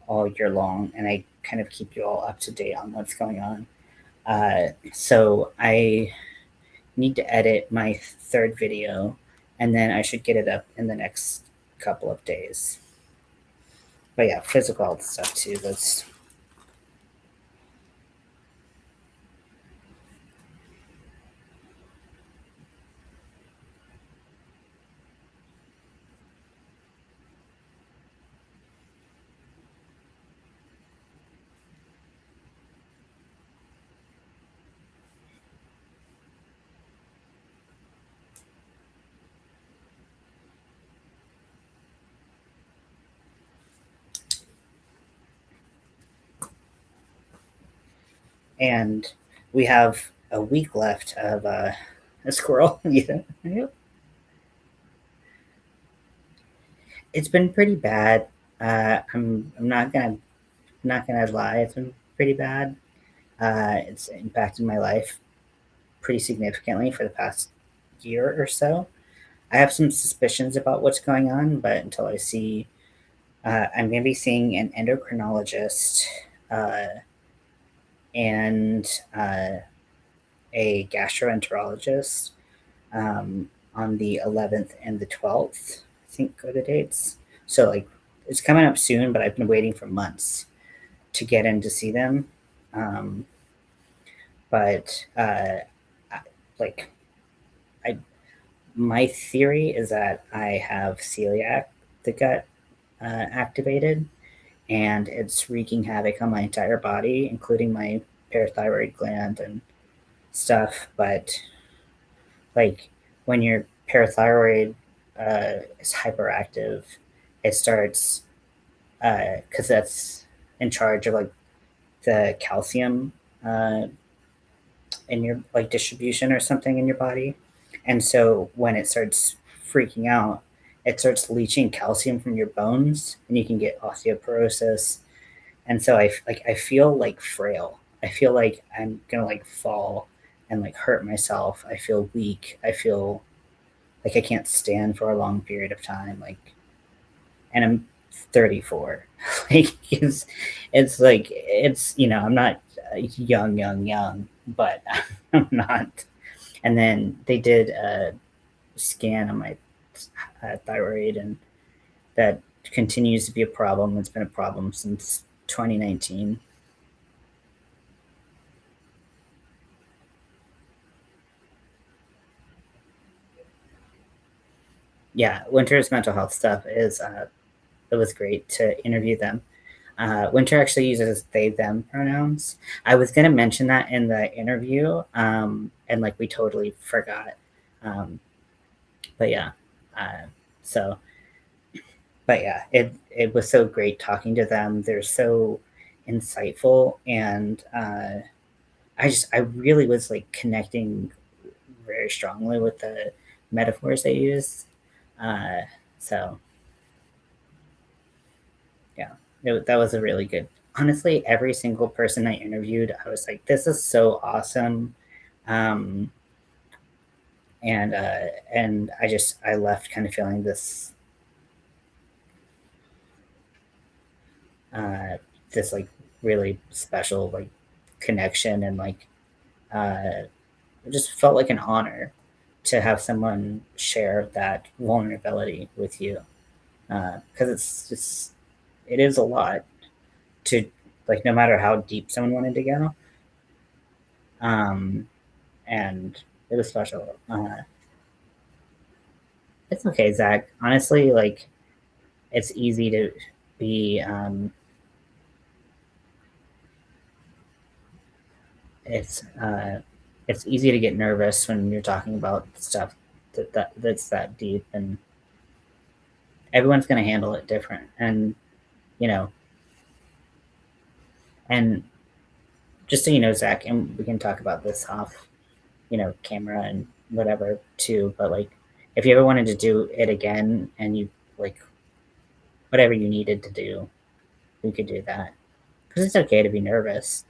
all year long, and I kind of keep you all up to date on what's going on. So I need to edit my third video, and then I should get it up in the next couple of days. But yeah, physical health stuff too. That's and we have a week left of a squirrel. Yeah, it's been pretty bad. I'm not gonna lie. It's been pretty bad. It's impacted my life pretty significantly for the past year or so. I have some suspicions about what's going on, but until I see, I'm going to be seeing an endocrinologist uh, and a gastroenterologist on the 11th and the 12th. I think are the dates. So like it's coming up soon, but I've been waiting for months to get in to see them. Um, but I, like I, my theory is that I have celiac that got activated, and it's wreaking havoc on my entire body, including my parathyroid gland and stuff. But like when your parathyroid is hyperactive, it starts because that's in charge of like the calcium uh, in your like distribution or something in your body. And so when it starts freaking out, it starts leaching calcium from your bones, and you can get osteoporosis. And so I feel like frail. I feel like I'm gonna like fall and like hurt myself. I feel weak. I feel like I can't stand for a long period of time. Like, and I'm 34. Like it's like it's I'm not young, but I'm not. And then they did a scan on my thyroid, and that continues to be a problem. It's been a problem since 2019. Yeah, Winter's mental health stuff is it was great to interview them. Winter actually uses they them pronouns. I was gonna mention that in the interview, and like we totally forgot. Um, but yeah, uh, so but yeah, it was so great talking to them. They're so insightful, and I really was like connecting very strongly with the metaphors they use. Uh, so yeah, that was a really good. Honestly, every single person I interviewed, I was like, "This is so awesome," um, and I left kind of feeling this uh, this like really special like connection, and like it just felt like an honor to have someone share that vulnerability with you, because it is a lot to like no matter how deep someone wanted to go. Um, and it was special. It's okay, Zach. Honestly, like it's easy to be. It's easy to get nervous when you're talking about stuff that's that deep, and everyone's going to handle it different. And you know, and just so you know, Zach, and we can talk about this off, camera and whatever too. But like, if you ever wanted to do it again, and you like whatever you needed to do, we could do that because it's okay to be nervous,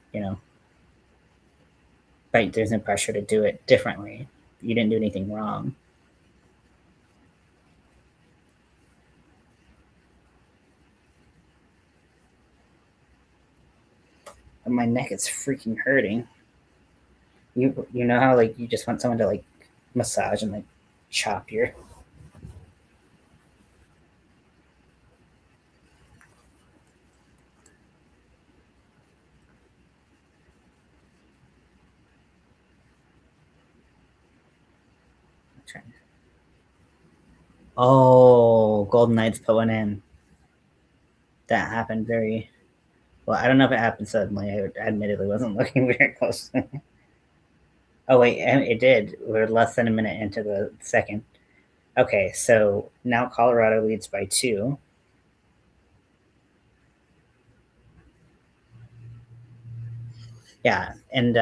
but there's no pressure to do it differently. You didn't do anything wrong. And my neck is freaking hurting. You know how like you just want someone to like massage and like chop your Oh, Golden Knights put one in. That happened very well. I don't know if it happened suddenly. I admittedly wasn't looking very closely. Oh wait, it did. We're less than a minute into the second. Okay, so now Colorado leads by 2. Yeah, and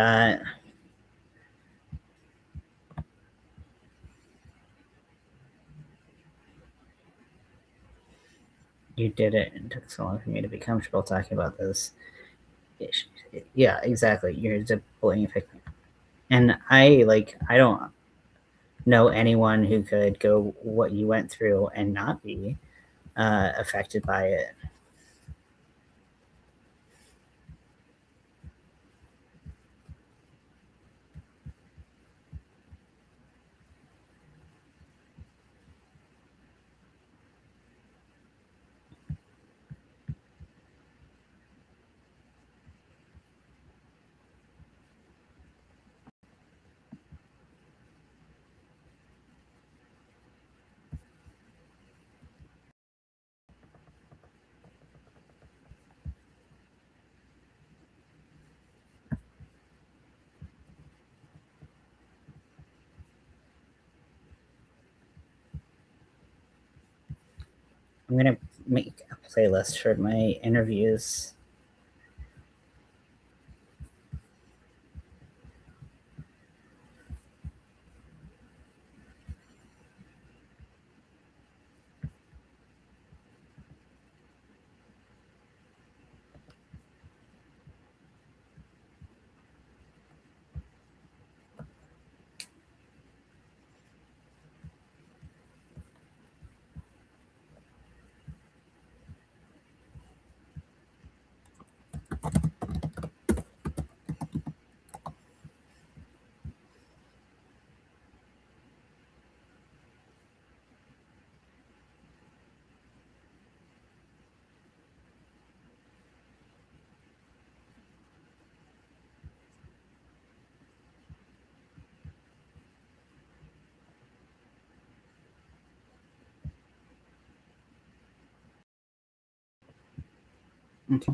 you did it. It took so long for me to be comfortable talking about this. Yeah, exactly. You're the bullying effect. And I don't know anyone who could go what you went through and not be affected by it. I'm gonna make a playlist for my interviews. Okay.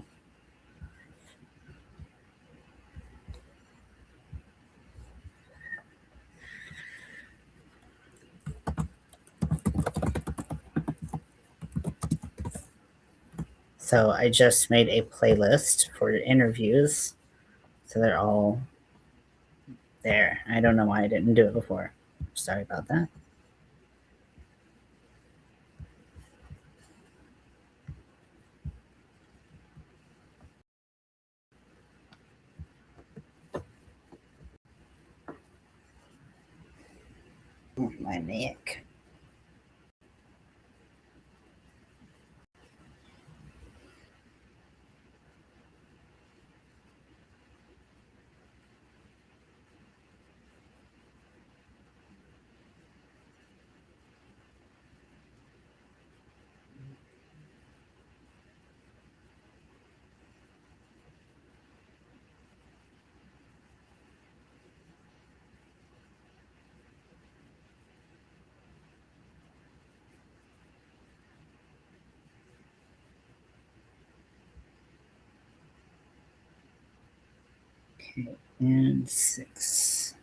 So I just made a playlist for interviews. So they're all there. I don't know why I didn't do it before. Sorry about that. Oh, my neck. Okay, and 6.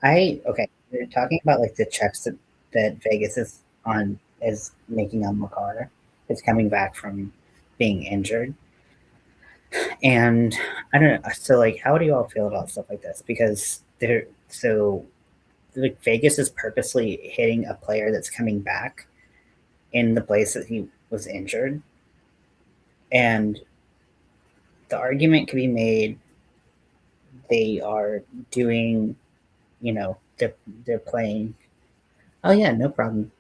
Okay. You're talking about like the checks that Vegas is making on Makar. It's coming back from being injured. And I don't know. So like how do you all feel about stuff like this? Because they're so like Vegas is purposely hitting a player that's coming back in the place that he was injured. And the argument could be made they are doing, they're playing. Oh yeah, no problem.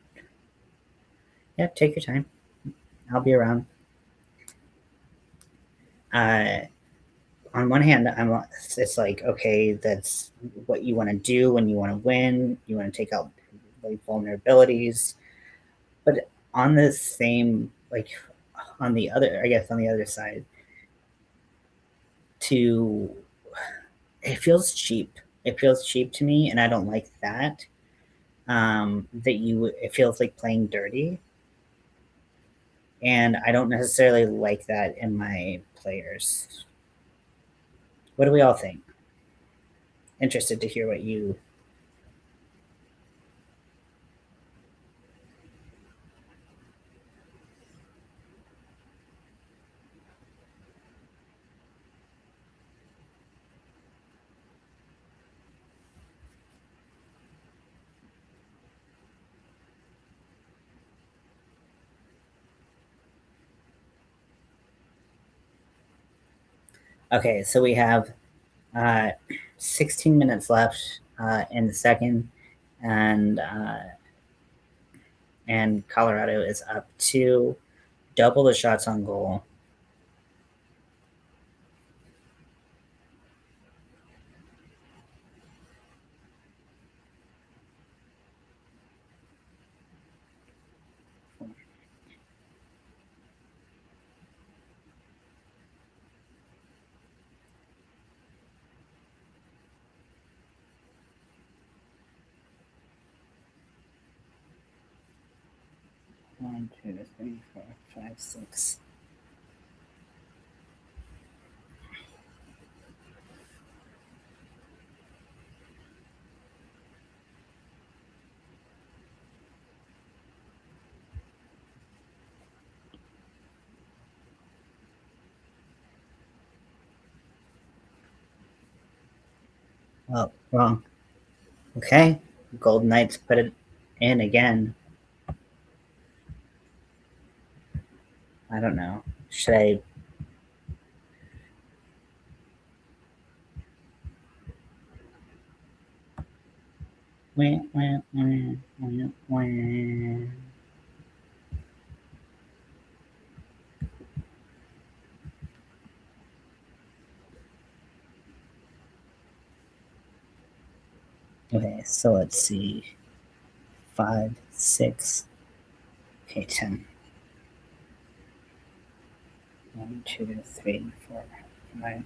Yeah, take your time. I'll be around. Uh, on one hand, it's like okay, that's what you want to do when you want to win. You want to take out like vulnerabilities. But on the same, like on the other, I guess on the other side, to it feels cheap. It feels cheap to me, and I don't like that. That you it feels like playing dirty, and I don't necessarily like that in my players. What do we all think? Interested to hear what you. Okay, so we have uh, 16 minutes left in the second, and Colorado is up to double the shots on goal. One, two, three, four, five, six. Oh, wrong. Okay, Golden Knights put it in again. I don't know. Should I? Wah, wah, wah, wah, wah. Okay, so let's see. 5, 6. Okay, 10. 1, 2, 3, 4, 5,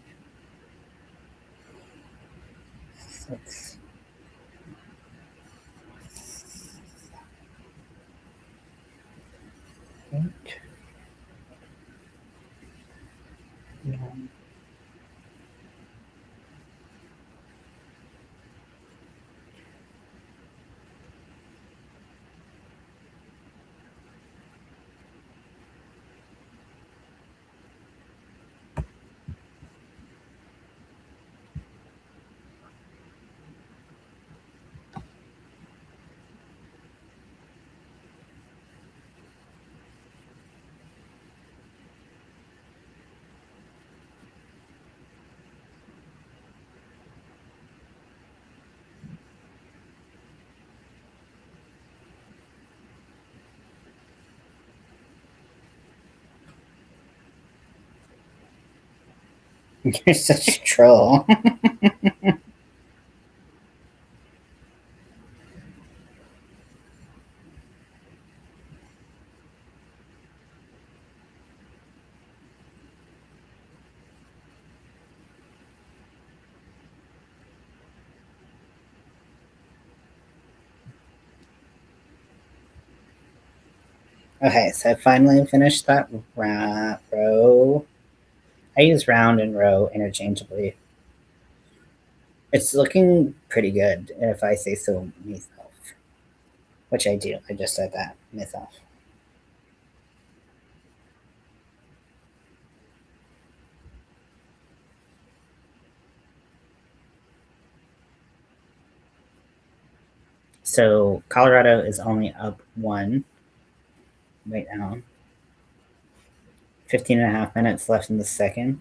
6, 8, 9. You're such a troll. Okay, so I finally finished that row. I use round and row interchangeably. It's looking pretty good, if I say so myself. Which I do. I just said that myself. So Colorado is only up 1 right now. 15 and a half minutes left in the second.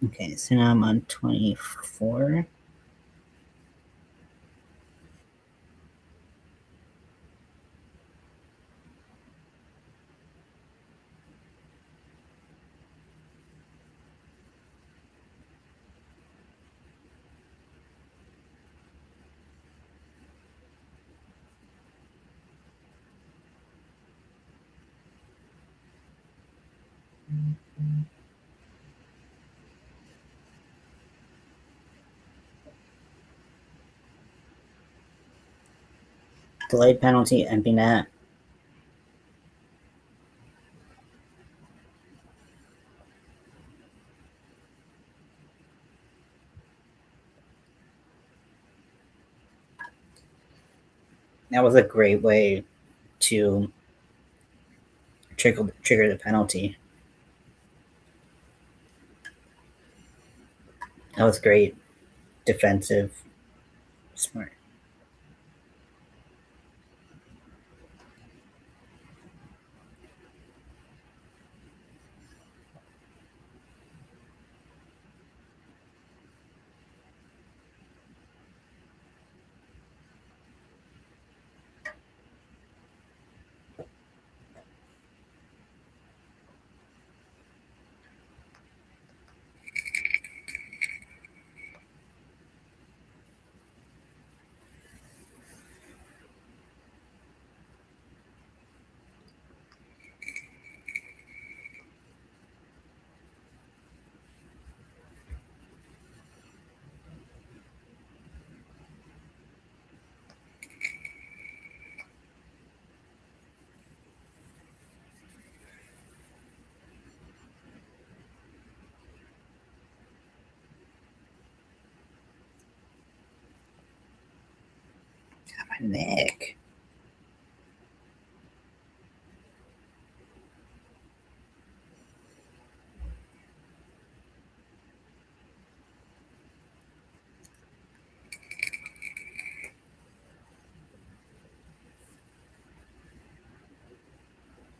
Okay, so now I'm on 24. Delayed penalty, empty net. That was a great way to trigger the penalty. That was great. Defensive, smart. My neck.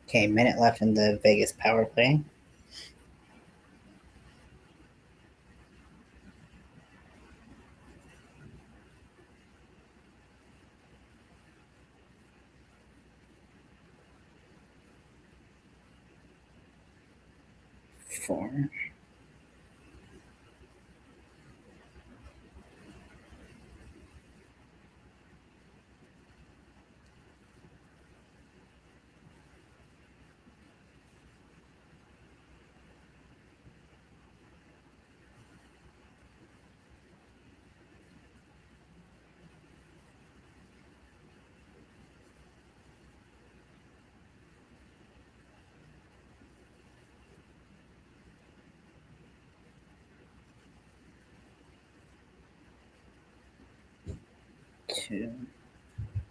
Okay, minute left in the Vegas power play. Four. Two.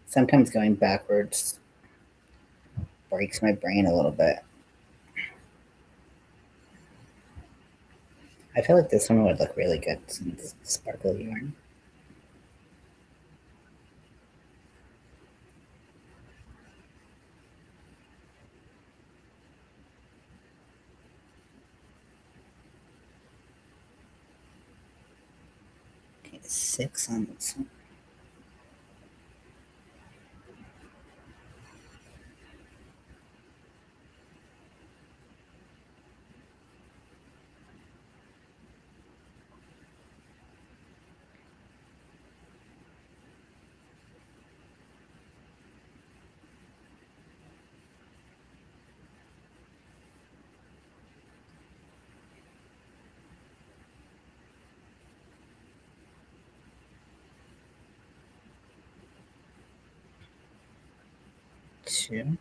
Sometimes going backwards breaks my brain a little bit. I feel like this one would look really good since sparkly yarn. Okay, 6 on this one. Two.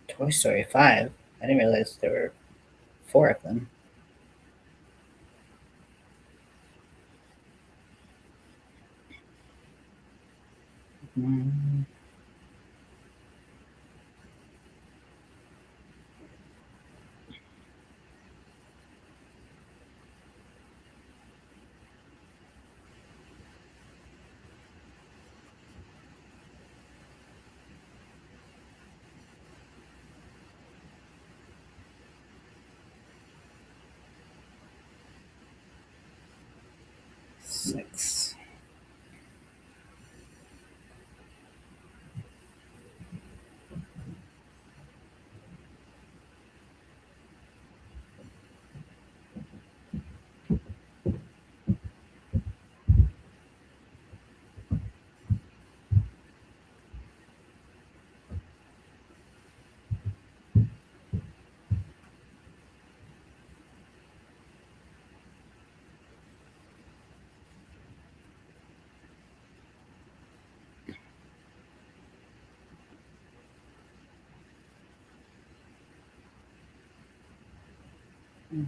Toy Story 5. I didn't realize there were 4 of them. Mm. Six. Two,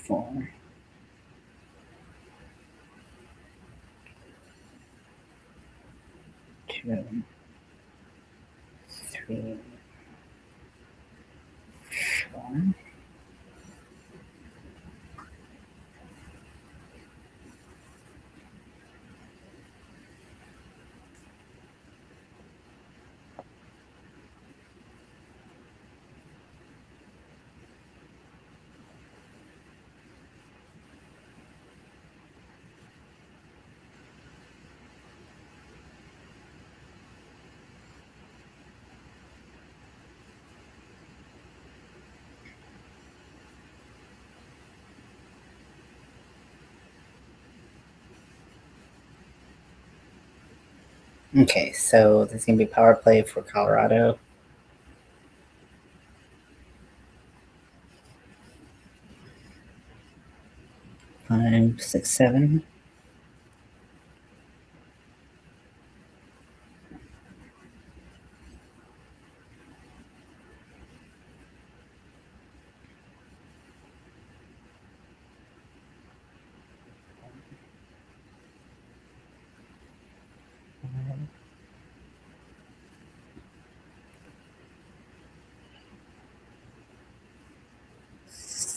4, 2, 3, 4. Okay, so there's gonna be power play for Colorado. 5, 6, 7.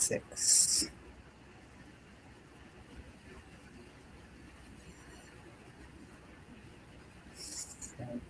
Six. Seven.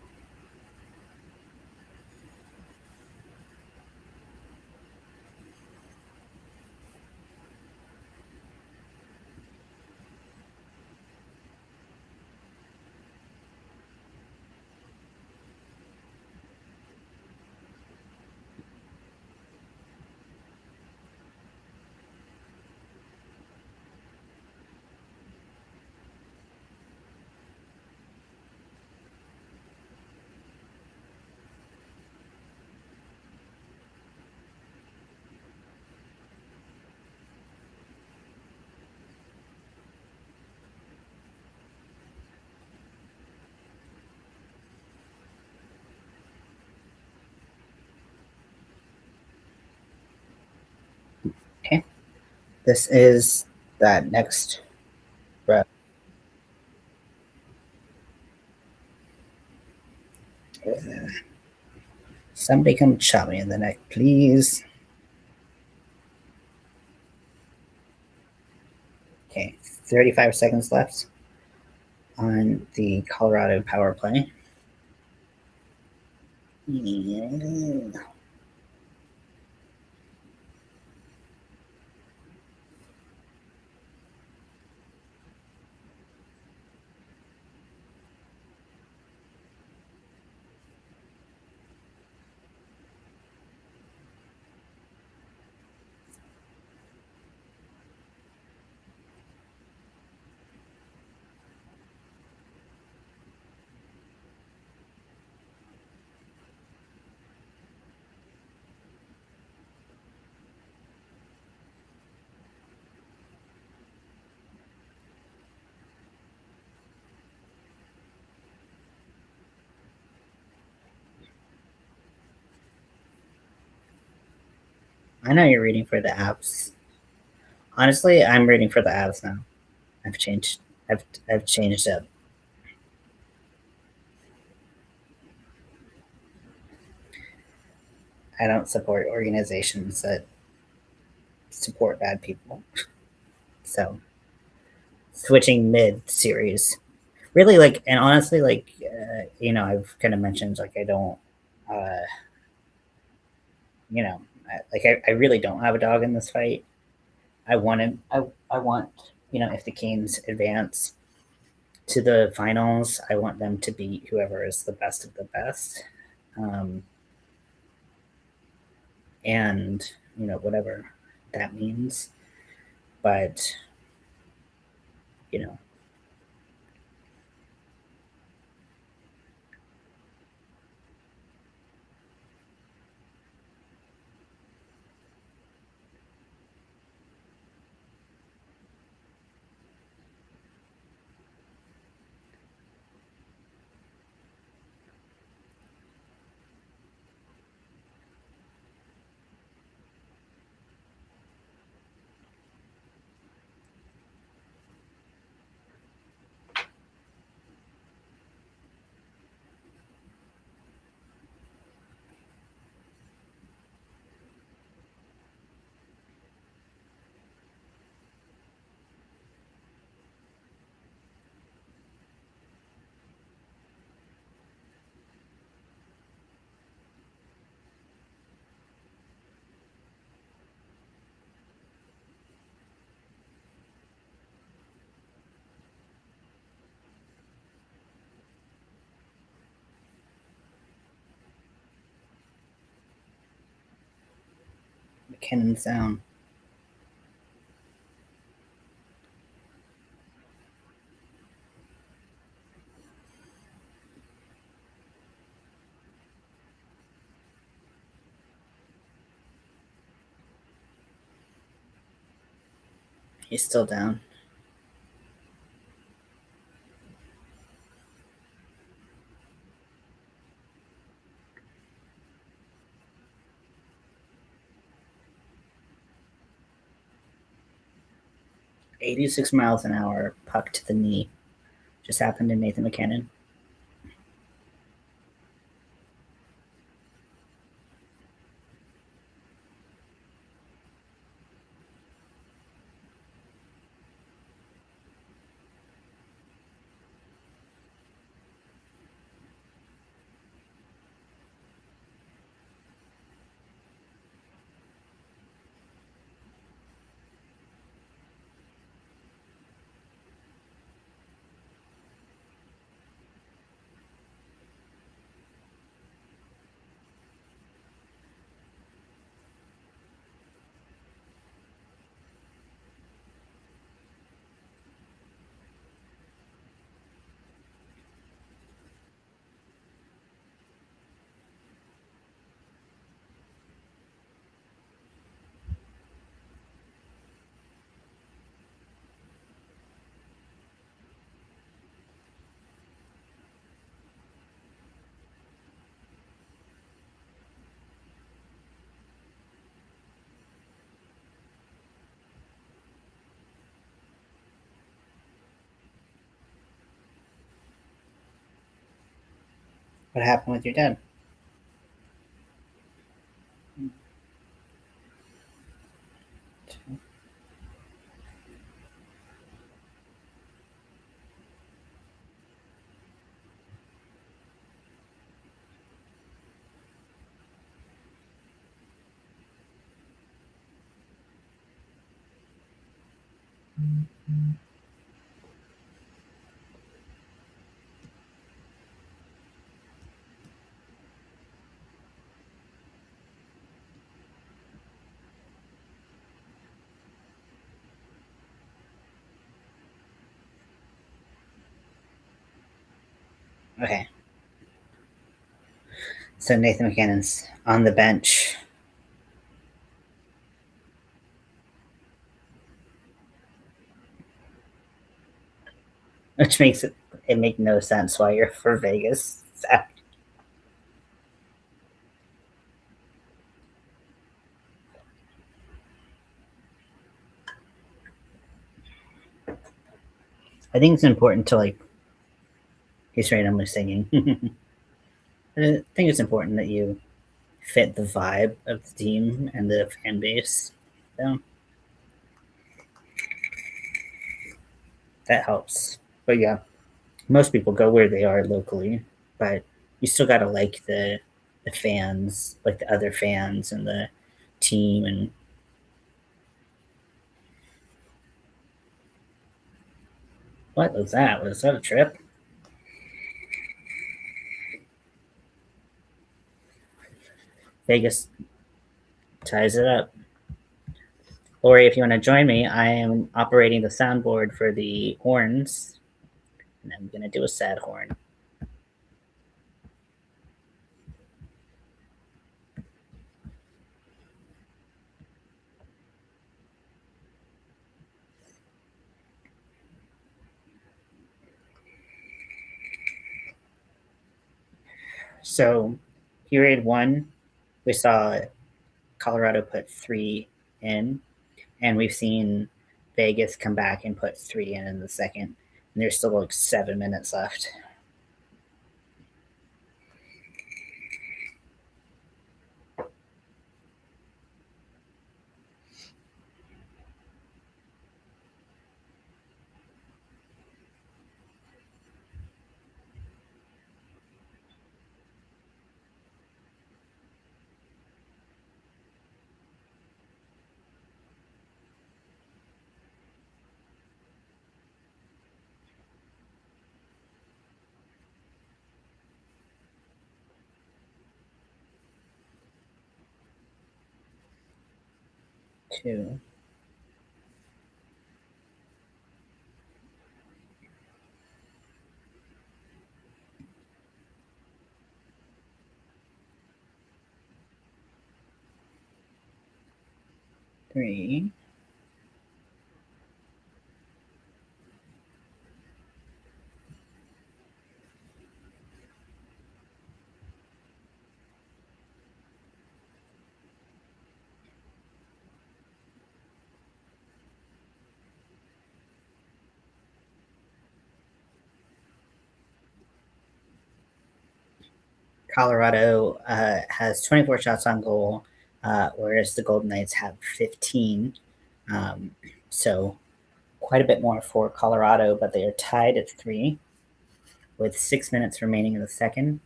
Okay. This is that next row. Somebody come shot me in the neck, please. Okay, 35 seconds left on the Colorado power play. Yeah. I know you're reading for the apps. Honestly, I'm reading for the apps now. I've changed. I've changed up. I don't support organizations that support bad people. So switching mid series, really, like, and honestly, like, I've kind of mentioned, like, I don't, uh, I really don't have a dog in this fight. I want, if the Canes advance to the finals, I want them to beat whoever is the best of the best. Um, and, whatever that means. But, you know, McKinnon's down. He's still down. .86 miles an hour, puck to the knee. Just happened to Nathan McKinnon. What happened with your dad? Okay. So Nathan McKinnon's on the bench. Which makes it make no sense why you're for Vegas. I think it's important to like. He's randomly singing. I think it's important that you fit the vibe of the team and the fan base. So that helps. But yeah, most people go where they are locally, but you still gotta like the fans, like the other fans and the team. And what was that? Was that a trip? Vegas ties it up. Lori, if you want to join me, I am operating the soundboard for the horns, and I'm gonna do a sad horn. So, period one, we saw Colorado put 3 in, and we've seen Vegas come back and put 3 in the second. And there's still like 7 minutes left. 2, 3, Colorado has 24 shots on goal, whereas the Golden Knights have 15. Um, so quite a bit more for Colorado, but they are tied at 3 with 6 minutes remaining in the second.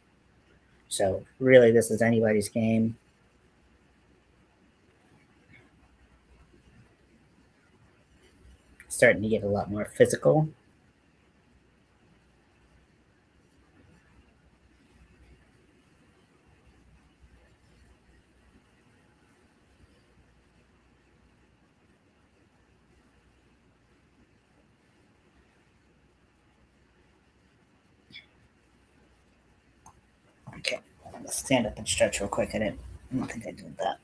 So really, this is anybody's game. Starting to get a lot more physical. Okay, let's stand up and stretch real quick. I don't think I did that.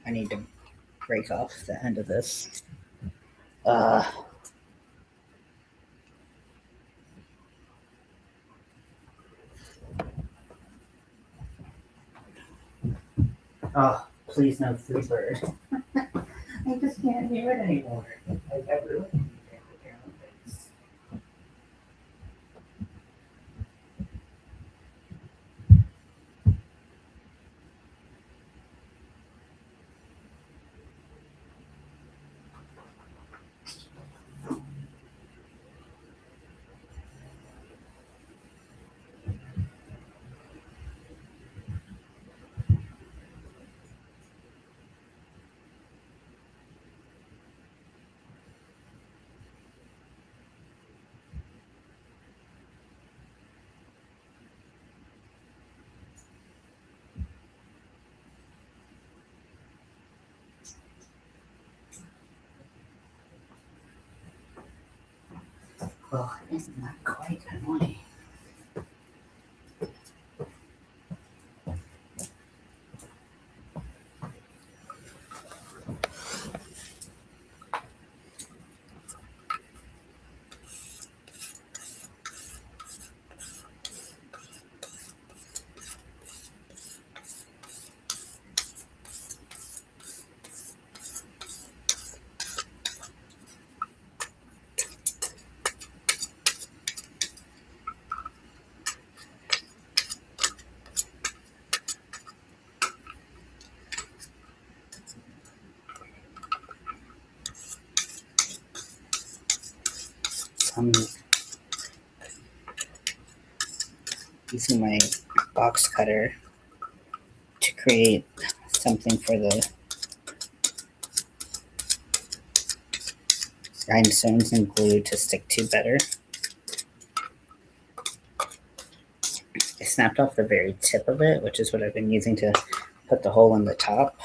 I need to break off the end of this. Uh, oh, please no free bird. I just can't hear it anymore. Like, I really need to hear it. Well, isn't that quite annoying? I'm using my box cutter to create something for the rhinestones and glue to stick to better. I snapped off the very tip of it, which is what I've been using to put the hole in the top.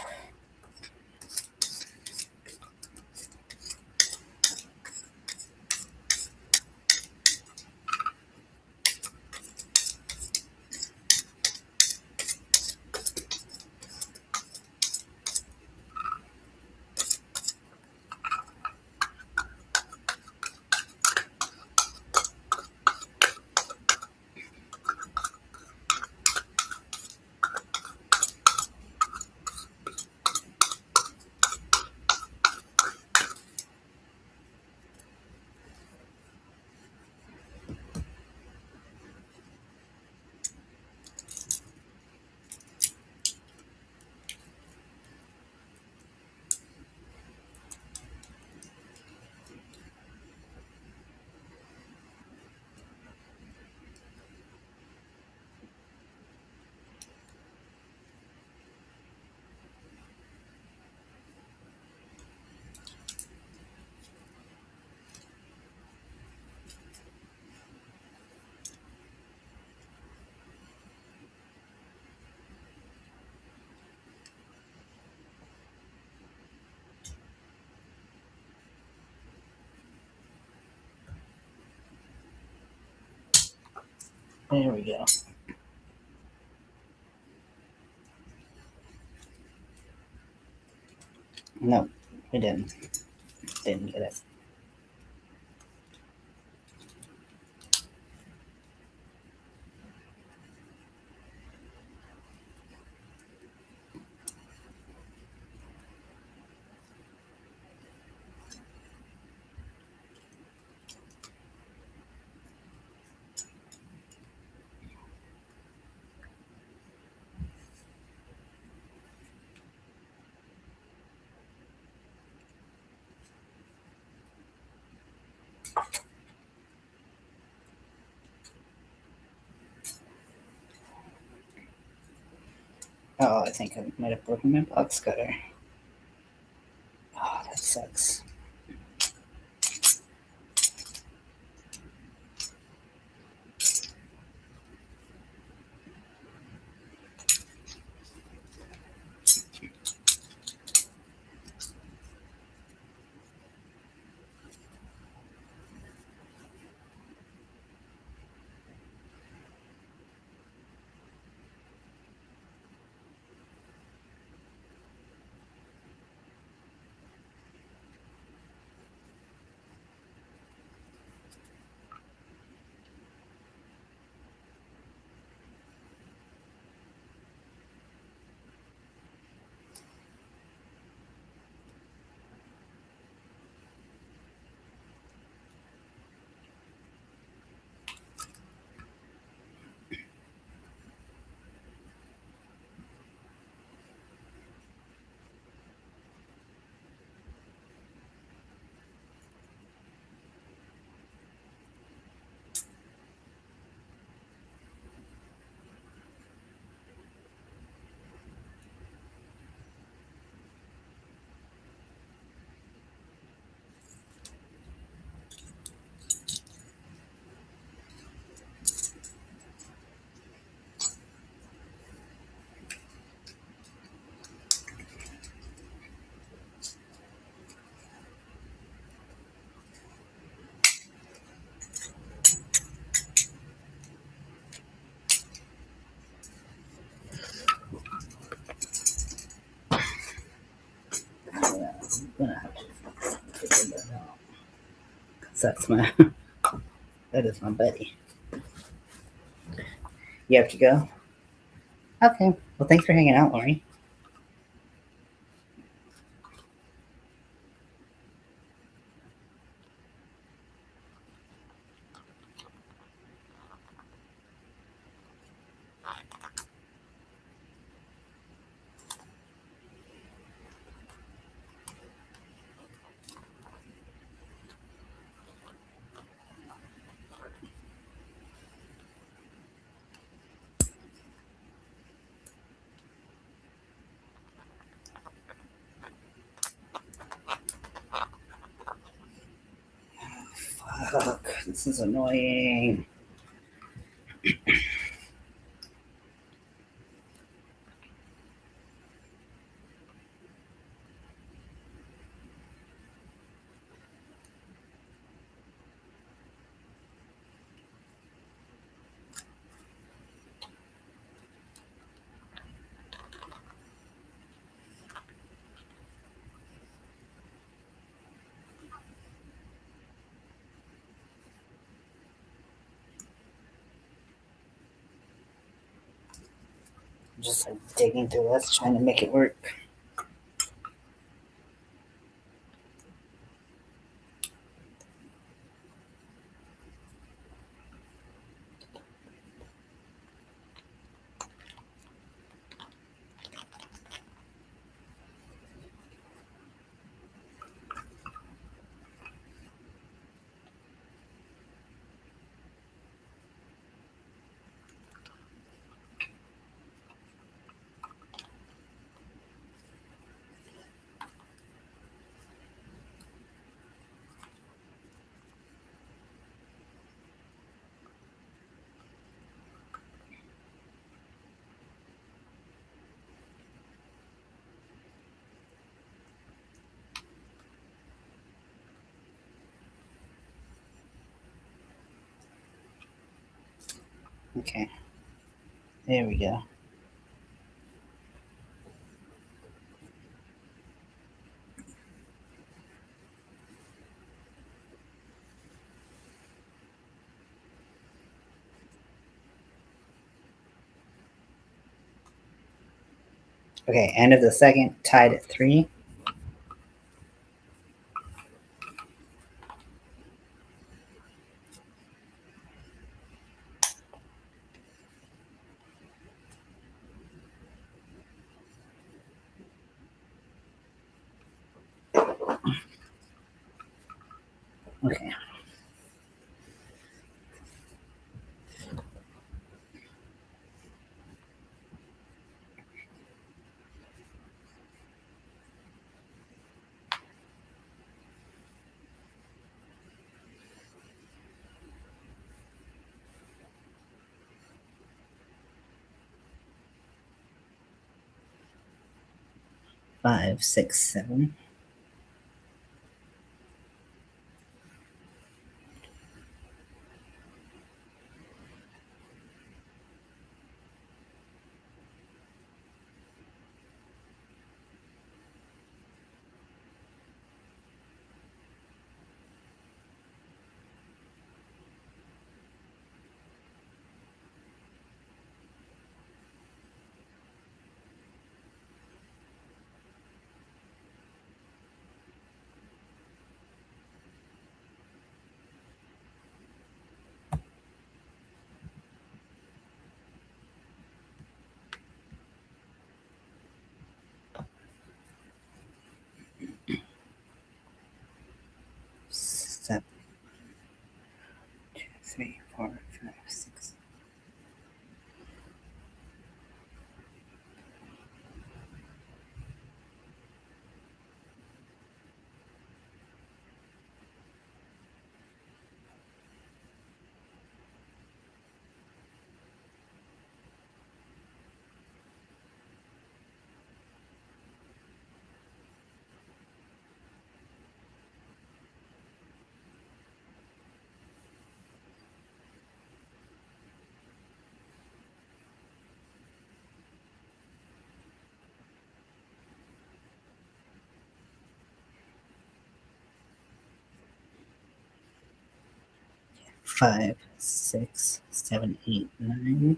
There we go. No, we didn't. Didn't get it. Oh, I think I might have broken my box cutter. Oh, that sucks. Yeah, I'm gonna have to figure that out. 'Cause that's my that is my buddy. You have to go? Okay. Well, thanks for hanging out, Lori. Fuck, this is annoying. I'm just like digging through this, trying to make it work. Okay, there we go. Okay, end of the second, tied at 3. Okay. Five, six, 7. 7, 2, 3, 4, 5, 6. 5, 6, 7, 8, 9.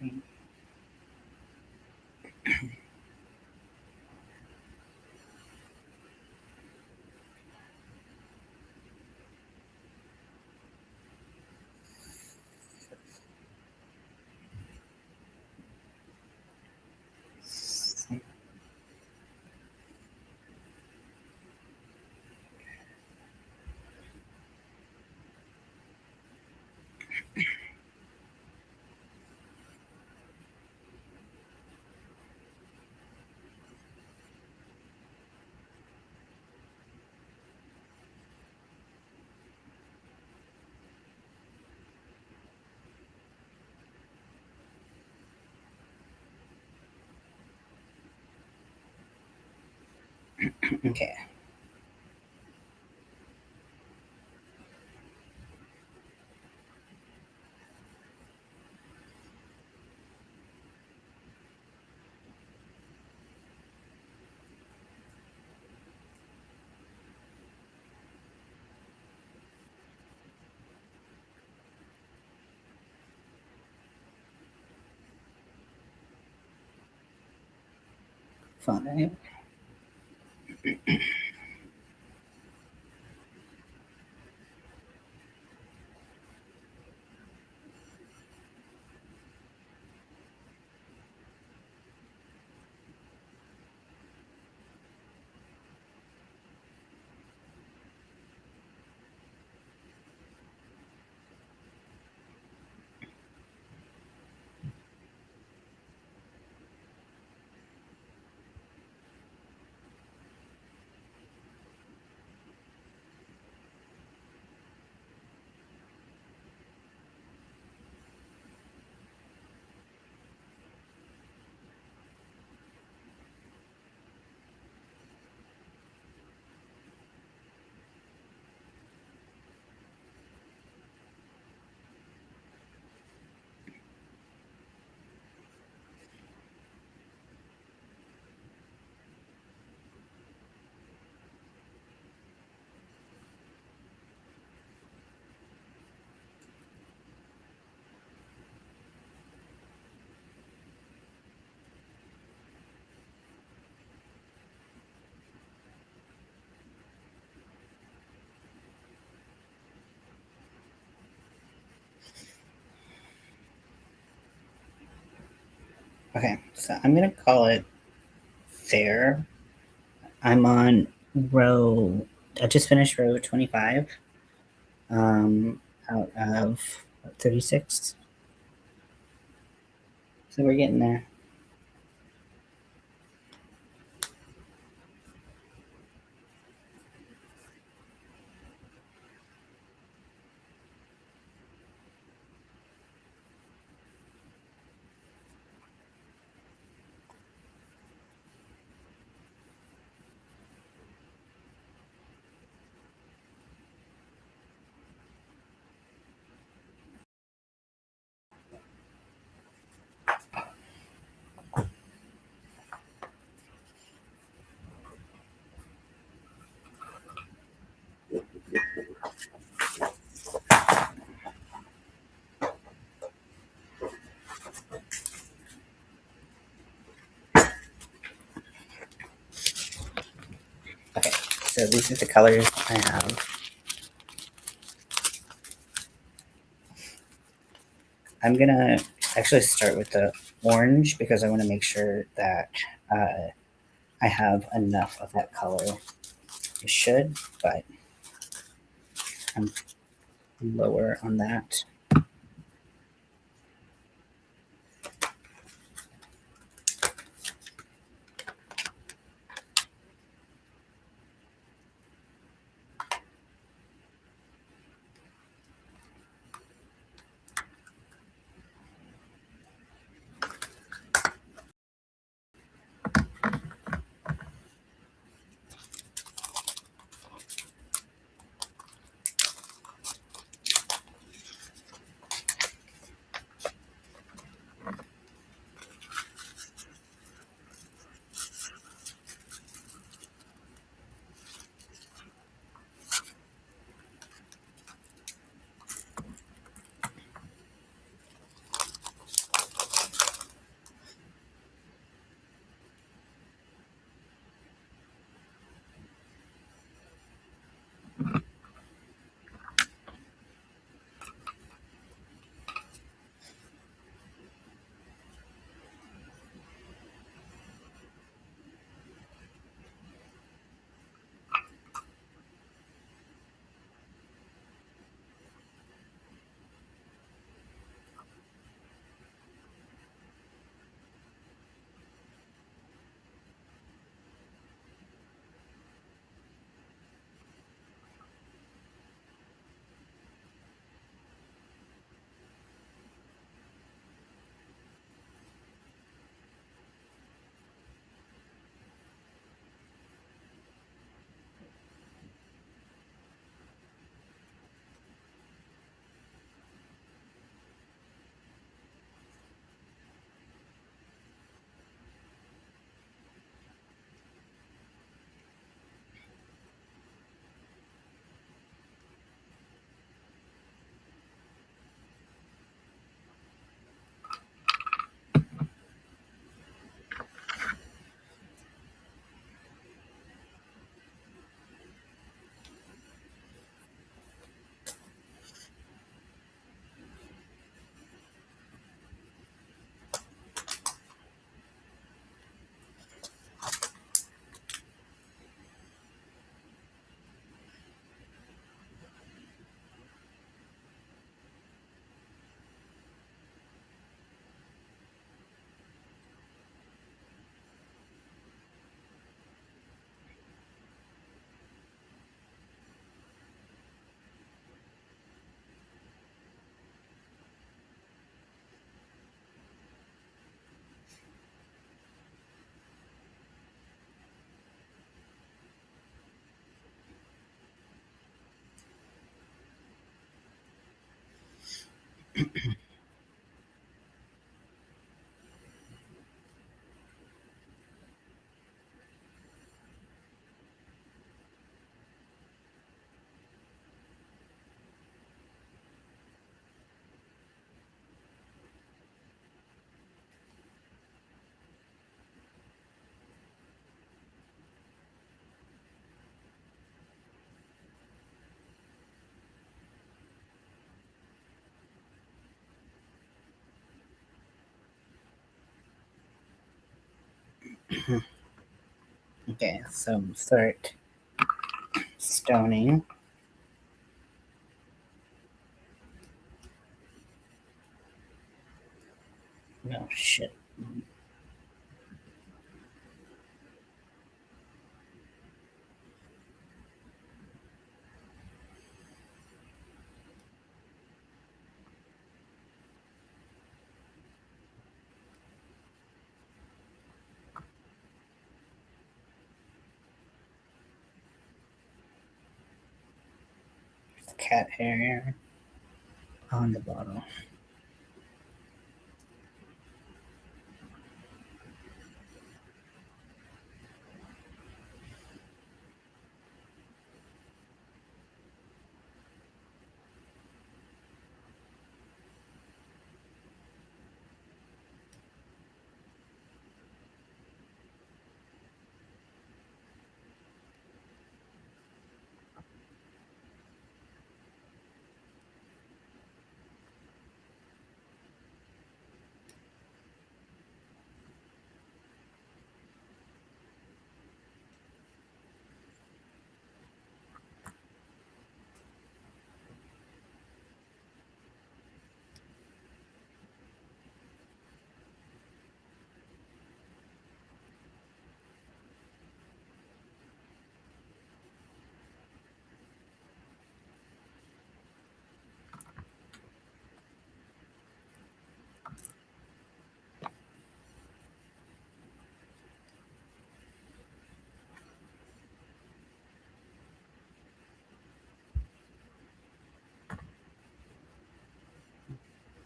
3. 6. Okay. Fine. Okay, so I'm gonna call it fair. I'm on row. I just finished row 25. Out of 36. So we're getting there. Okay, so these are the colors I have. I'm gonna actually start with the orange because I want to make sure that I have enough of that color. I should, but I'm lower on that. Okay, so start stoning. Oh shit. Cat hair on the bottle.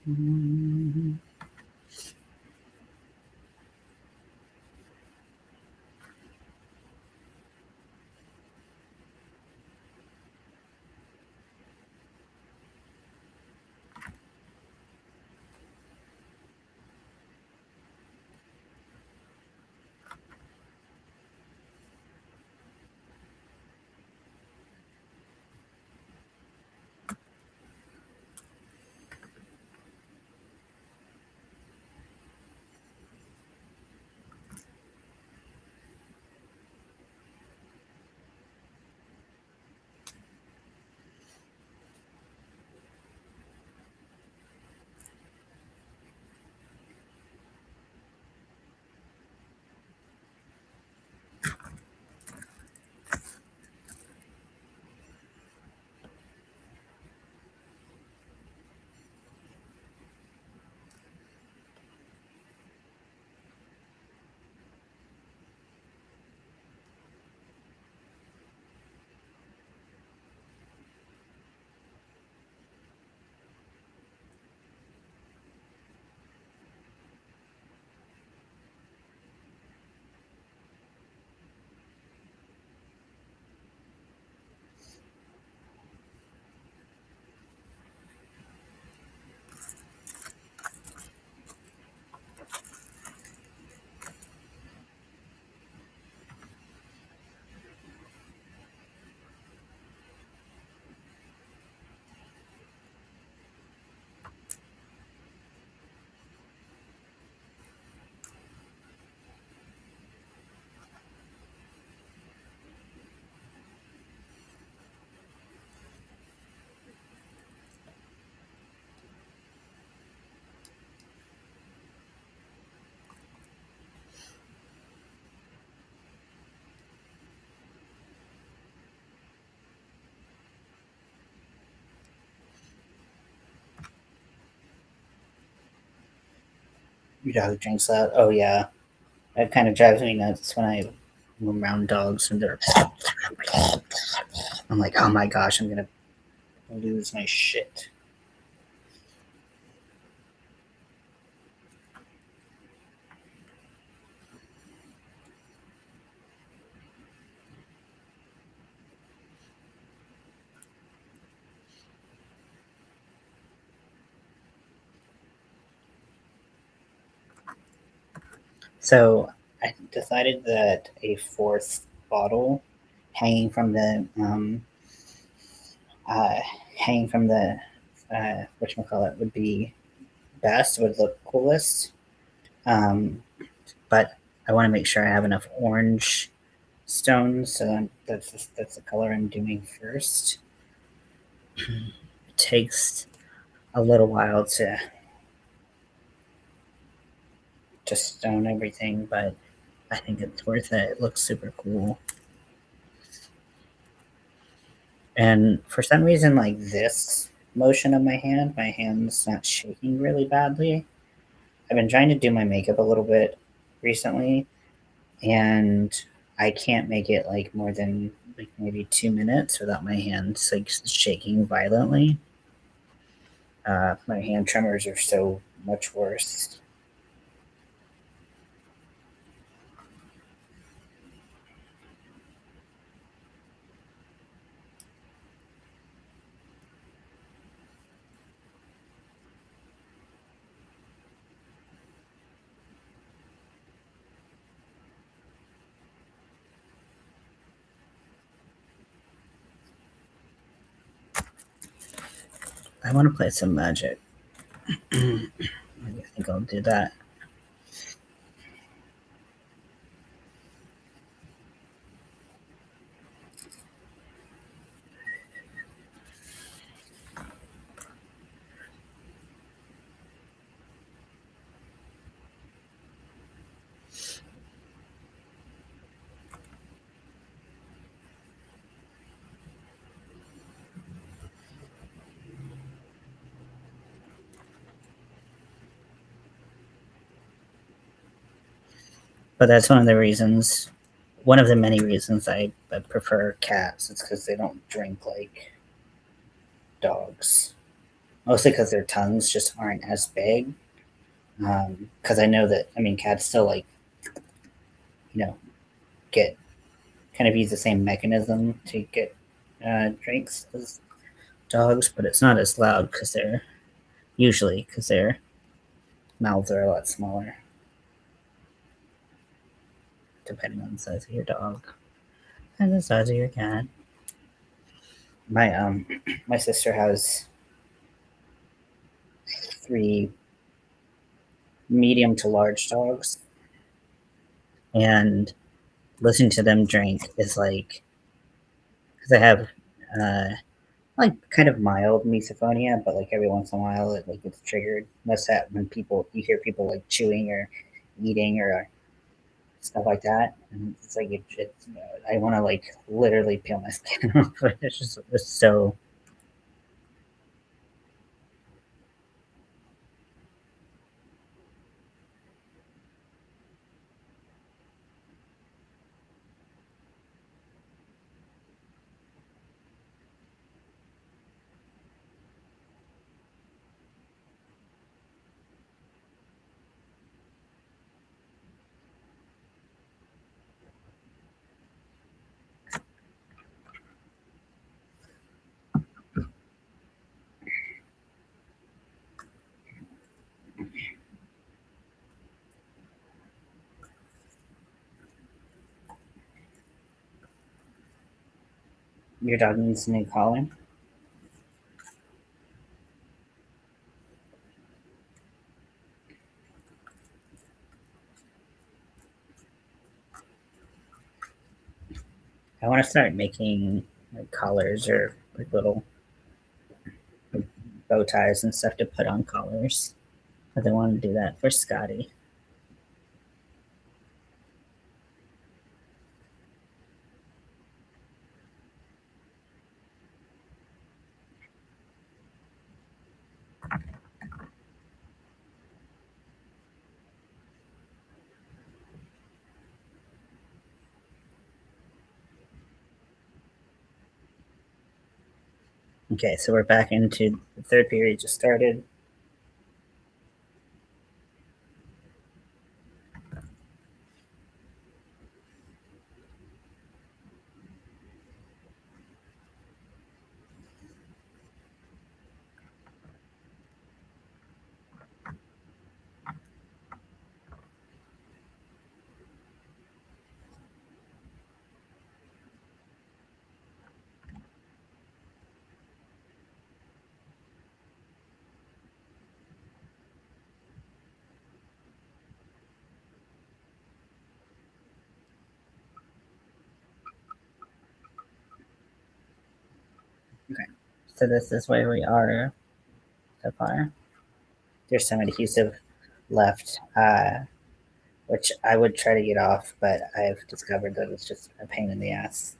Mm, your dog drinks that. Oh yeah, that kind of drives me nuts when I'm around dogs and they're. I'm like, oh my gosh, I'm gonna lose my shit. So I decided that a fourth bottle hanging from the uh, hanging from the whatchamacallit would be best, would look coolest. Um, but I want to make sure I have enough orange stones, so that's the color I'm doing first. It takes a little while to stone everything, but I think it's worth it. It looks super cool. And for some reason, like this motion of my hand's not shaking really badly. I've been trying to do my makeup a little bit recently, and I can't make it like more than like maybe 2 minutes without my hands like shaking violently. My hand tremors are so much worse. I want to play some magic. I think I'll do that. But that's one of the reasons, one of the many reasons I prefer cats. It's because they don't drink like dogs. Mostly because their tongues just aren't as big. Because I know that, I mean, cats still like, you know, get kind of use the same mechanism to get drinks as dogs, but it's not as loud because their mouths are a lot smaller, depending on the size of your dog and the size of your cat. My my sister has three medium to large dogs, and listening to them drink is like, because I have uh, like kind of mild misophonia, but like every once in a while it like gets triggered. That's that when people you hear people like chewing or eating or stuff like that, and it's like I want to like literally peel my skin off. It's so. Your dog needs a new collar. I want to start making like collars or like little like, bow ties and stuff to put on collars. But I want to do that for Scotty. Okay, so we're back into the third period just started. So this is where we are so far. There's some adhesive left, which I would try to get off, but I've discovered that it's just a pain in the ass.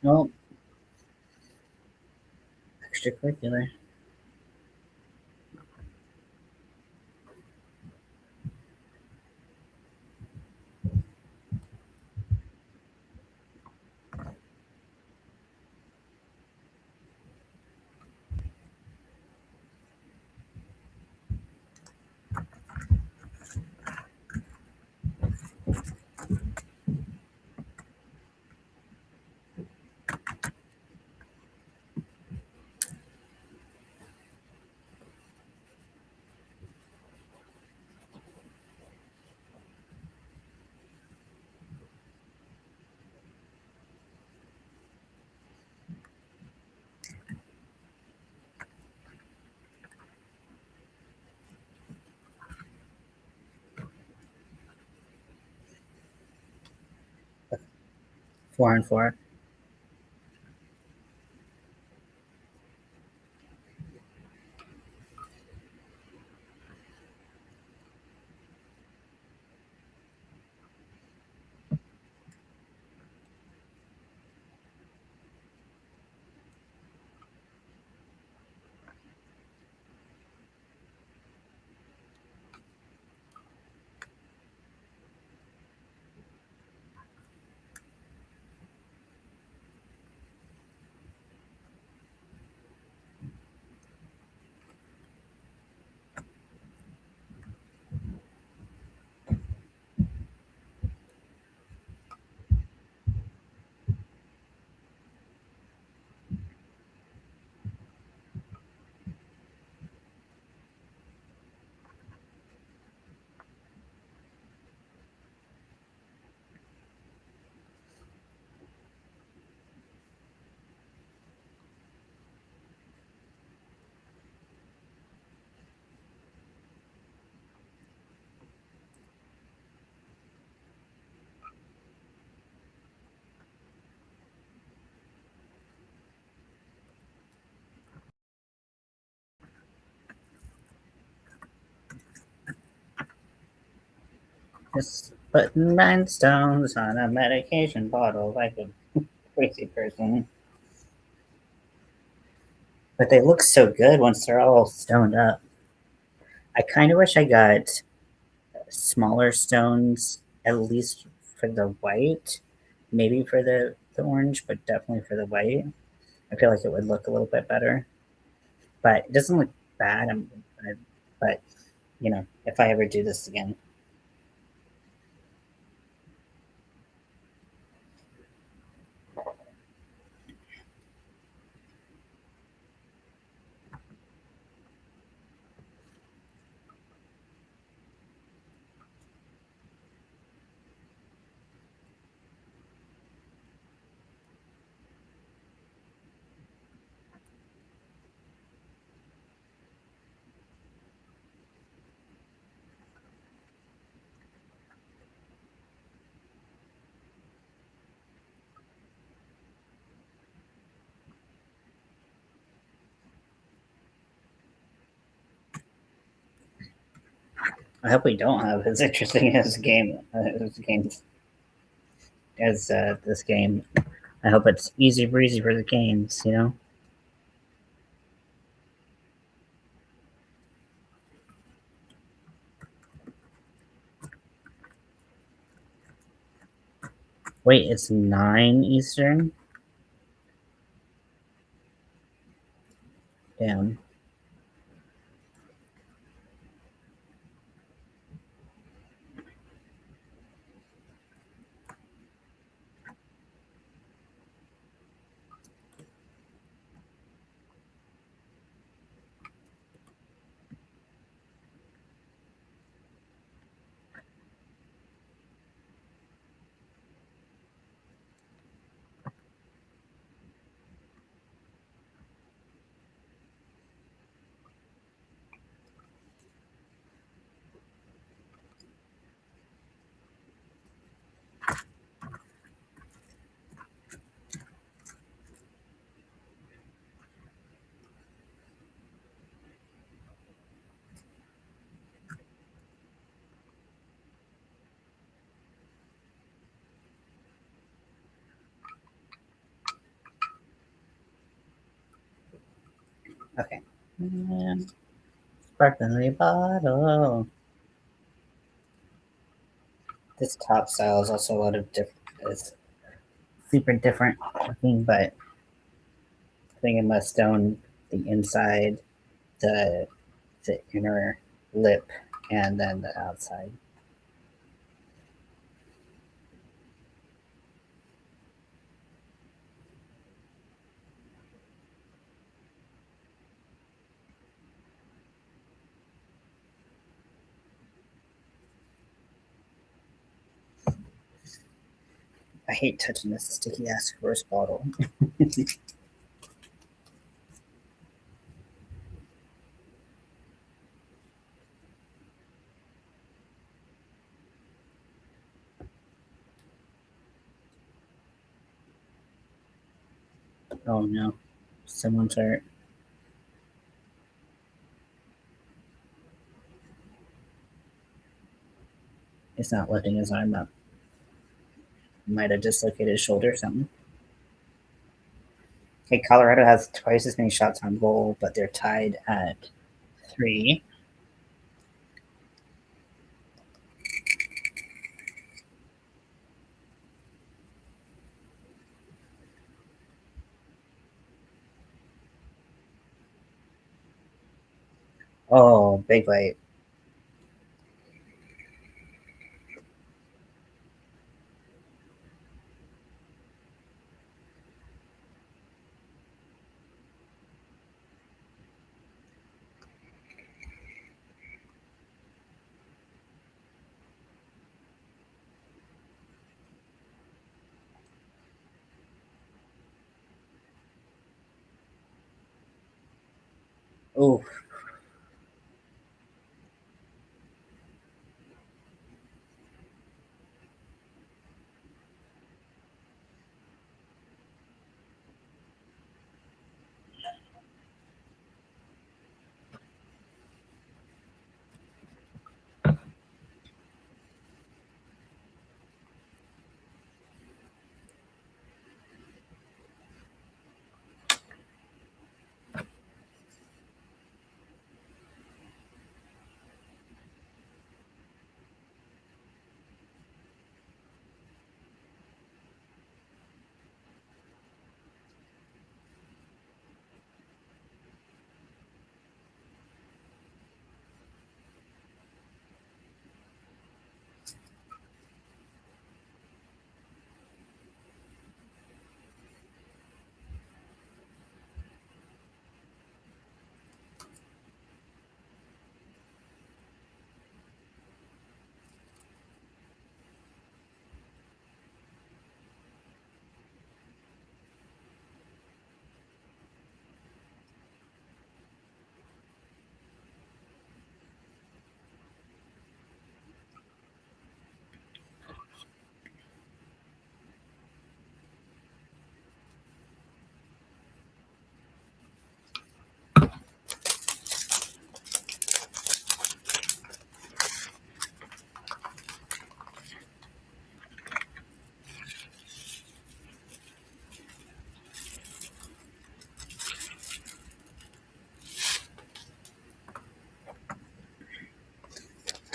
Well, extracurricular. Four and four. Just putting rhinestones on a medication bottle like a crazy person. But they look so good once they're all stoned up. I kind of wish I got smaller stones, at least for the white, maybe for the orange, but definitely for the white. I feel like it would look a little bit better, but it doesn't look bad. But if I ever do this again, I hope we don't have as interesting as games as this game. I hope it's easy breezy for the games, you know? Wait, it's 9 Eastern? Damn. Okay. Sparkling bottle. This top style is also a lot of different. It's super different looking, but I think it must stone the inside, the inner lip, and then the outside. I hate touching this sticky ass gross bottle. Oh no, someone's hurt. He's not lifting his arm up. He might have dislocated his shoulder or something. Okay, Colorado has twice as many shots on goal, but they're tied at 3. Oh, big light. Oh,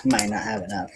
Might not have enough.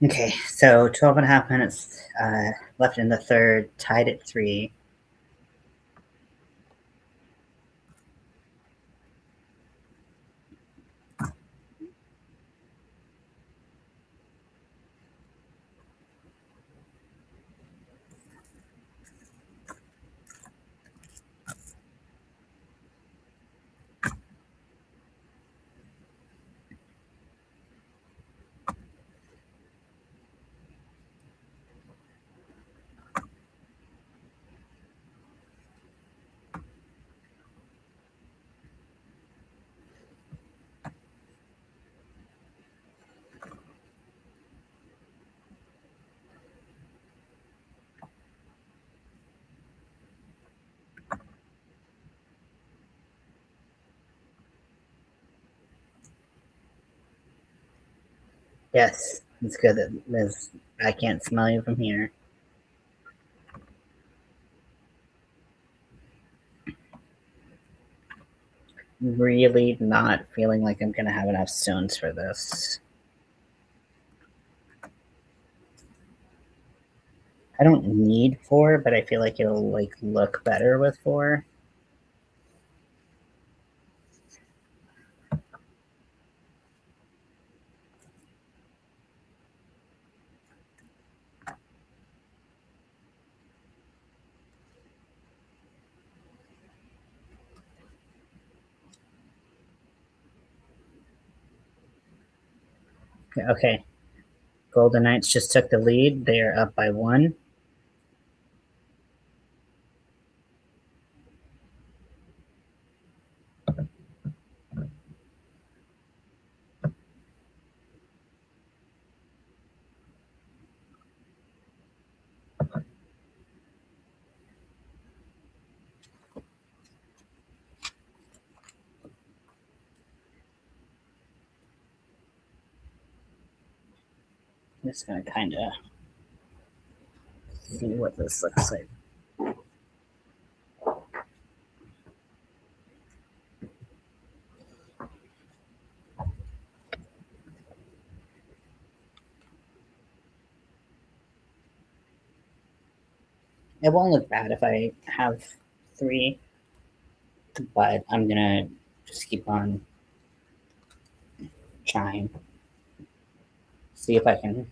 Okay, so 12 and a half minutes left in the third, tied at 3. Yes, it's good that Liz, I can't smell you from here. Really not feeling like I'm going to have enough stones for this. I don't need 4, but I feel like it'll like look better with 4. Okay, Golden Knights just took the lead. They are up by 1. I'm just going to kind of see what this looks like. It won't look bad if I have three, but I'm gonna just keep on trying. See if I can.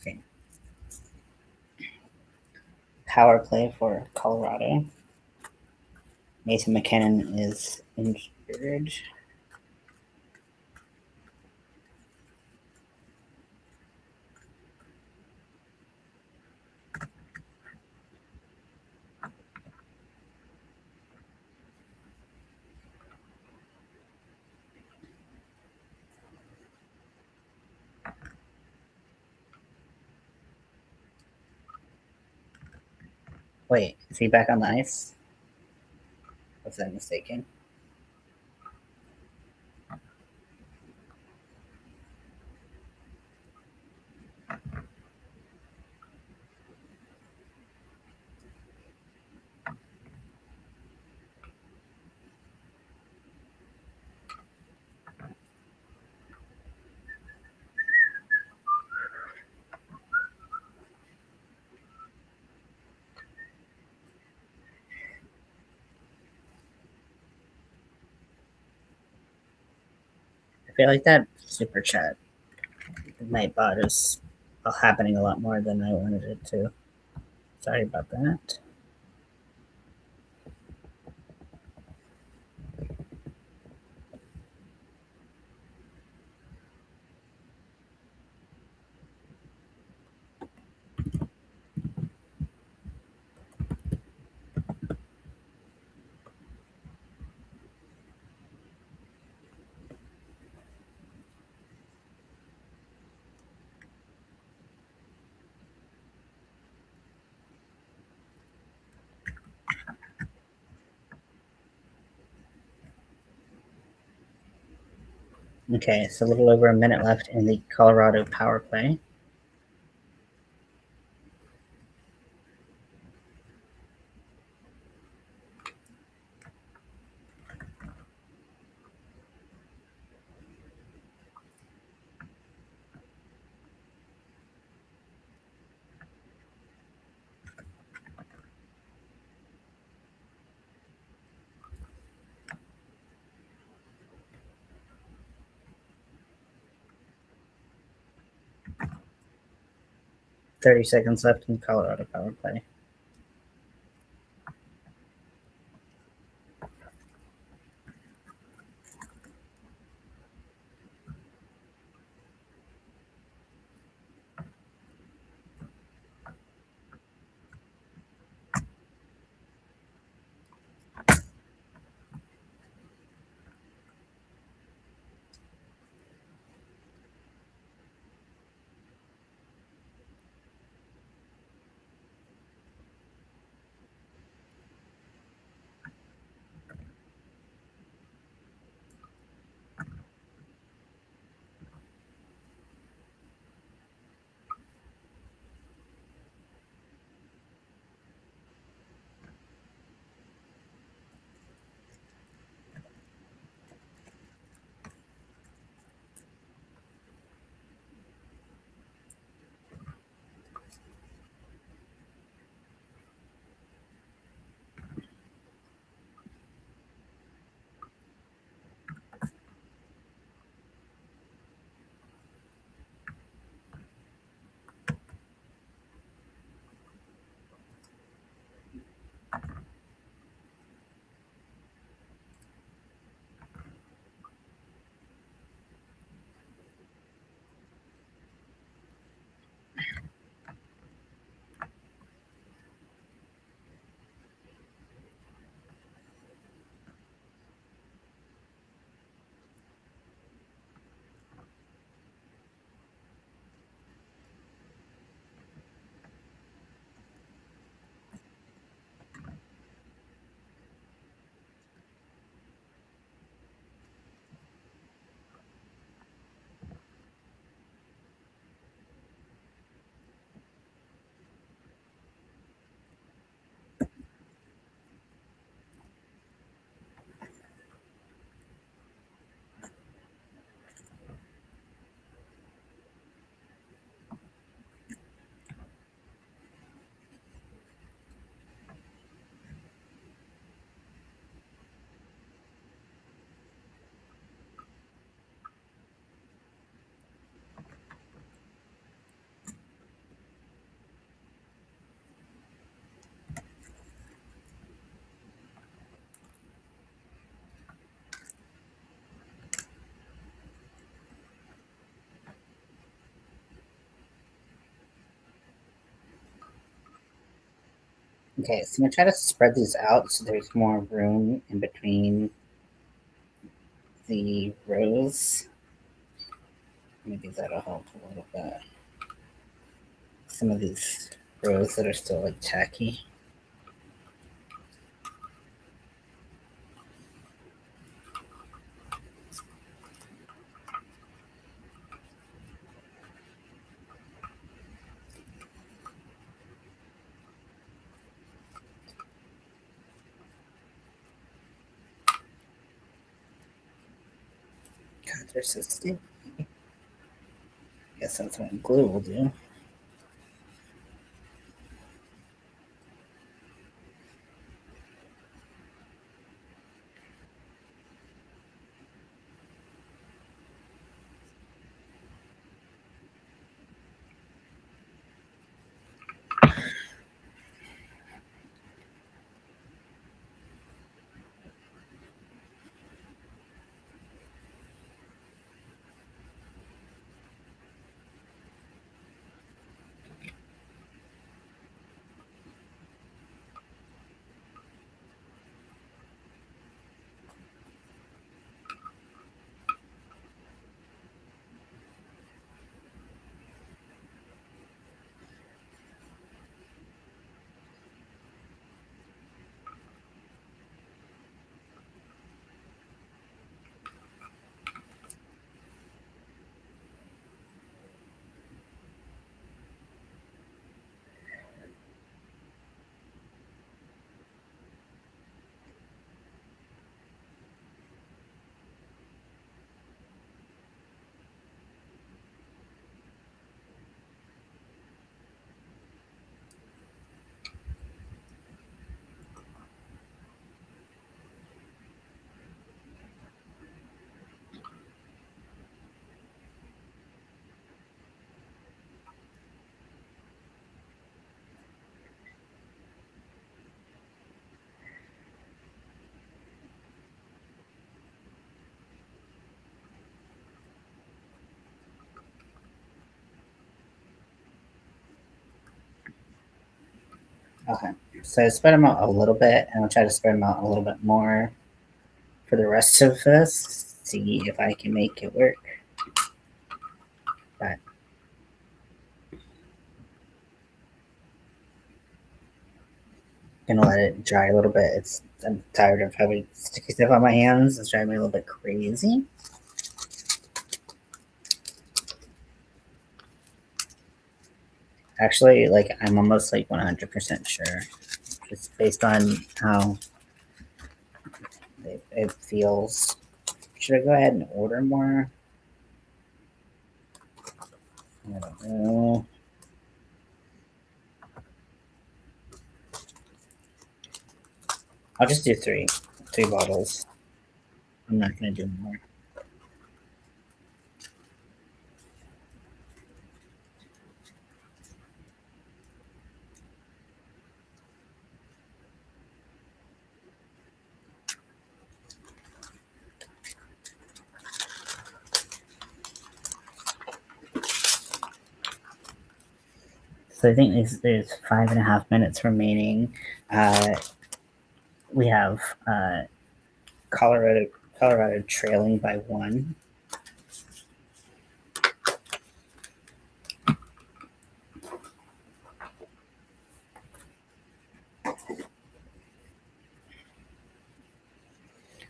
Okay. Power play for Colorado. Nathan McKinnon is injured. Wait, is he back on the ice? Was I mistaken? I feel like that super chat Nightbot is happening a lot more than I wanted it to. Sorry about that. Okay, it's a little over a minute left in the Colorado power play. .30 seconds left in Colorado power play. Okay, so I'm gonna try to spread these out so there's more room in between the rows. Maybe that'll help a little bit. Some of these rows that are still like tacky. God, they're so sticky. Guess that's what glue will do. Okay, so I spread them out a little bit, and I'll try to spread them out a little bit more for the rest of this. See if I can make it work. But I'm gonna let it dry a little bit. I'm tired of having sticky stuff on my hands. It's driving me a little bit crazy. Actually, like I'm almost like 100% sure, just based on how it feels. Should I go ahead and order more? I don't know. I'll just do three bottles. I'm not gonna do more. So I think there's 5.5 minutes remaining. Uh, we have Colorado trailing by one.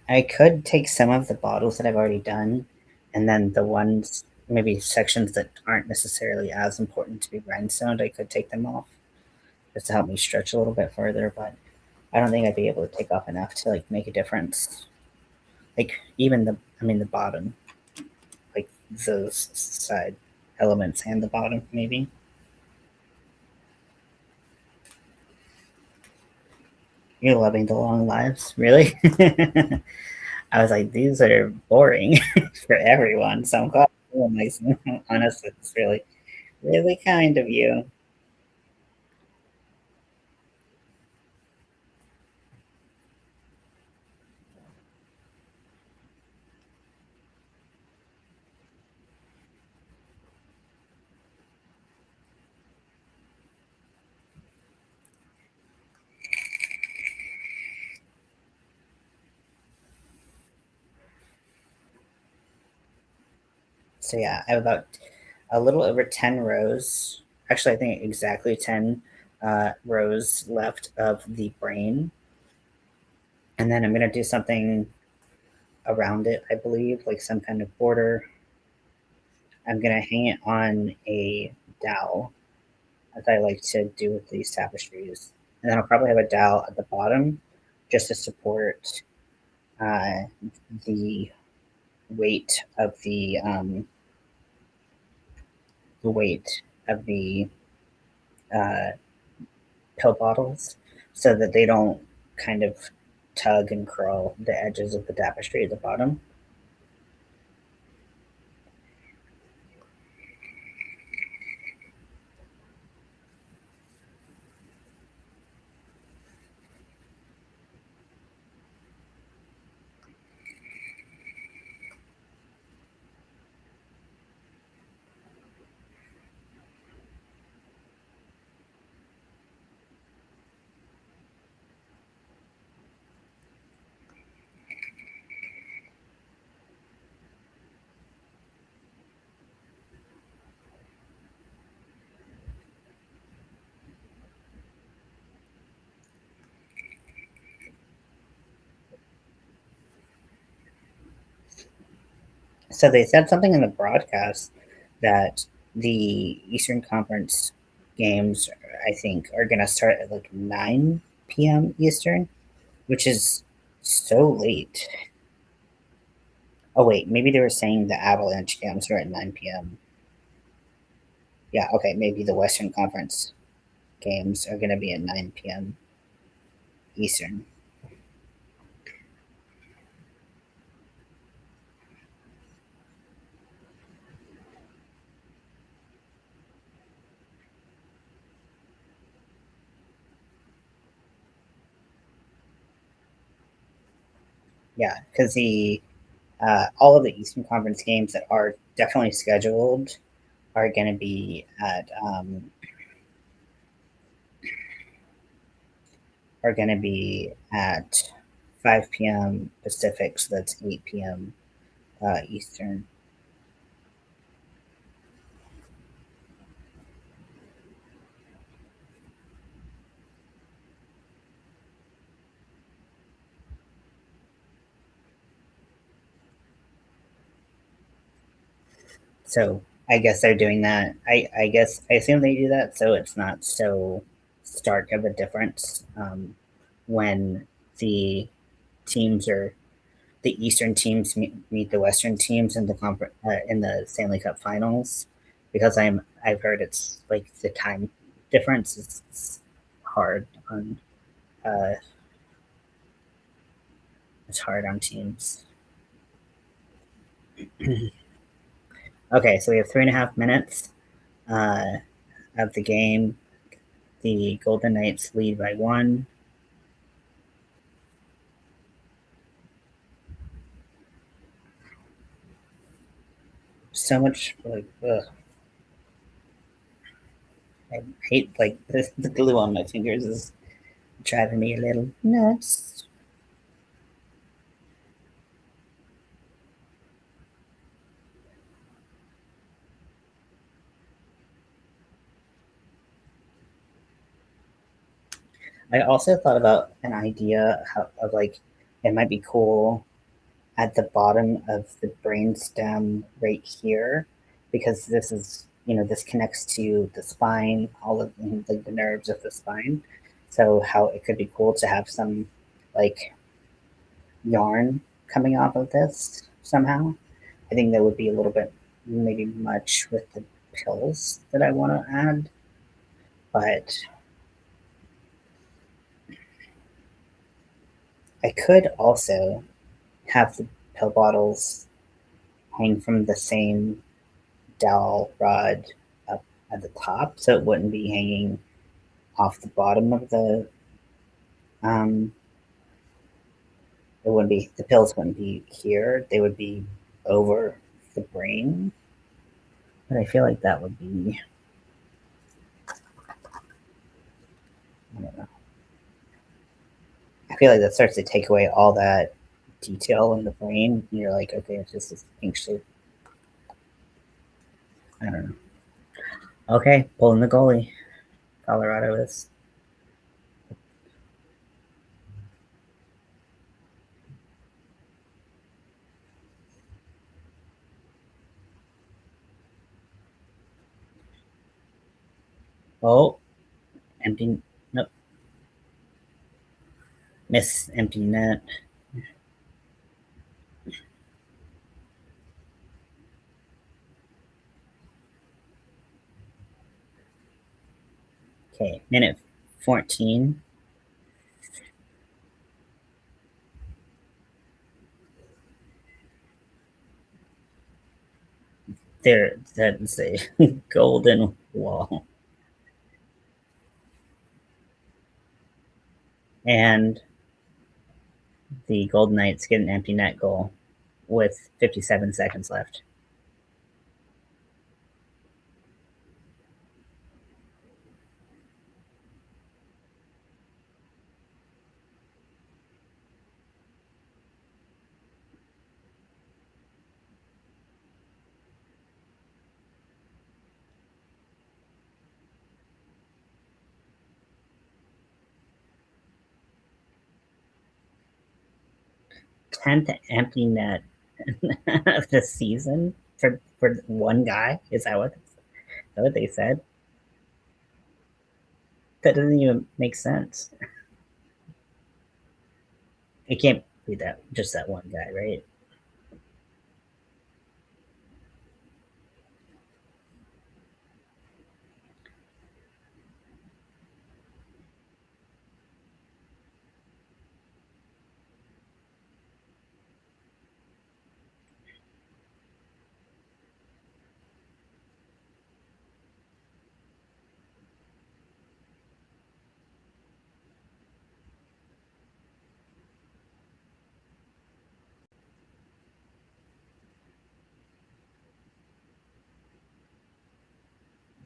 I could take some of the bottles that I've already done, and then the ones maybe sections that aren't necessarily as important to be rhinestoned, I could take them off just to help me stretch a little bit further. But I don't think I'd be able to take off enough to like make a difference. Like even the bottom, like those side elements and the bottom maybe. You're loving the long lives, really? I was like, these are boring for everyone. So I'm glad you're nice. Honestly, it's really, really kind of you. So yeah, I have about a little over 10 rows. Actually, I think exactly 10 rows left of the brain. And then I'm going to do something around it, I believe, like some kind of border. I'm going to hang it on a dowel, as I like to do with these tapestries. And then I'll probably have a dowel at the bottom just to support uh, the weight of the weight of the uh, pill bottles, so that they don't kind of tug and curl the edges of the tapestry at the bottom. So they said something in the broadcast that the Eastern Conference games, I think, are going to start at like 9 p.m. Eastern, which is so late. Oh, wait, maybe they were saying the Avalanche games are at 9 p.m. Yeah, okay, maybe the Western Conference games are going to be at 9 p.m. Eastern. Yeah, because the all of the Eastern Conference games that are definitely scheduled are going to be at 5 p.m. Pacific, so that's 8 p.m. Eastern. So I guess they're doing that. I guess I assume they do that so it's not so stark of a difference when the teams are the Eastern teams meet the Western teams in the in the Stanley Cup Finals, because I've heard it's like the time difference is hard on uh, it's hard on teams. Okay, so we have 3.5 minutes uh, of the game. The Golden Knights lead by one. So much like ugh. I hate like the glue on my fingers is driving me a little nuts. I also thought about an idea of like it might be cool at the bottom of the brainstem right here, because this is this connects to the spine, all of the nerves of the spine. So how it could be cool to have some like yarn coming off of this somehow. I think that would be a little bit maybe much with the pills that I want to add, but I could also have the pill bottles hang from the same dowel rod up at the top, so it wouldn't be hanging off the bottom of the. Um, it wouldn't be the pills wouldn't be here; they would be over the brain. But I feel like that would be. I don't know. I feel like that starts to take away all that detail in the brain. And you're like, okay, it's just this pink shape. I don't know. Okay, pulling the goalie. Colorado is. Oh, empty. Nope. Miss empty net. Okay, minute 14. There, that's a golden wall. And the Golden Knights get an empty net goal with 57 seconds left. Tenth empty net of the season for one guy. Is that what they said? That doesn't even make sense. It can't be that just that one guy, right?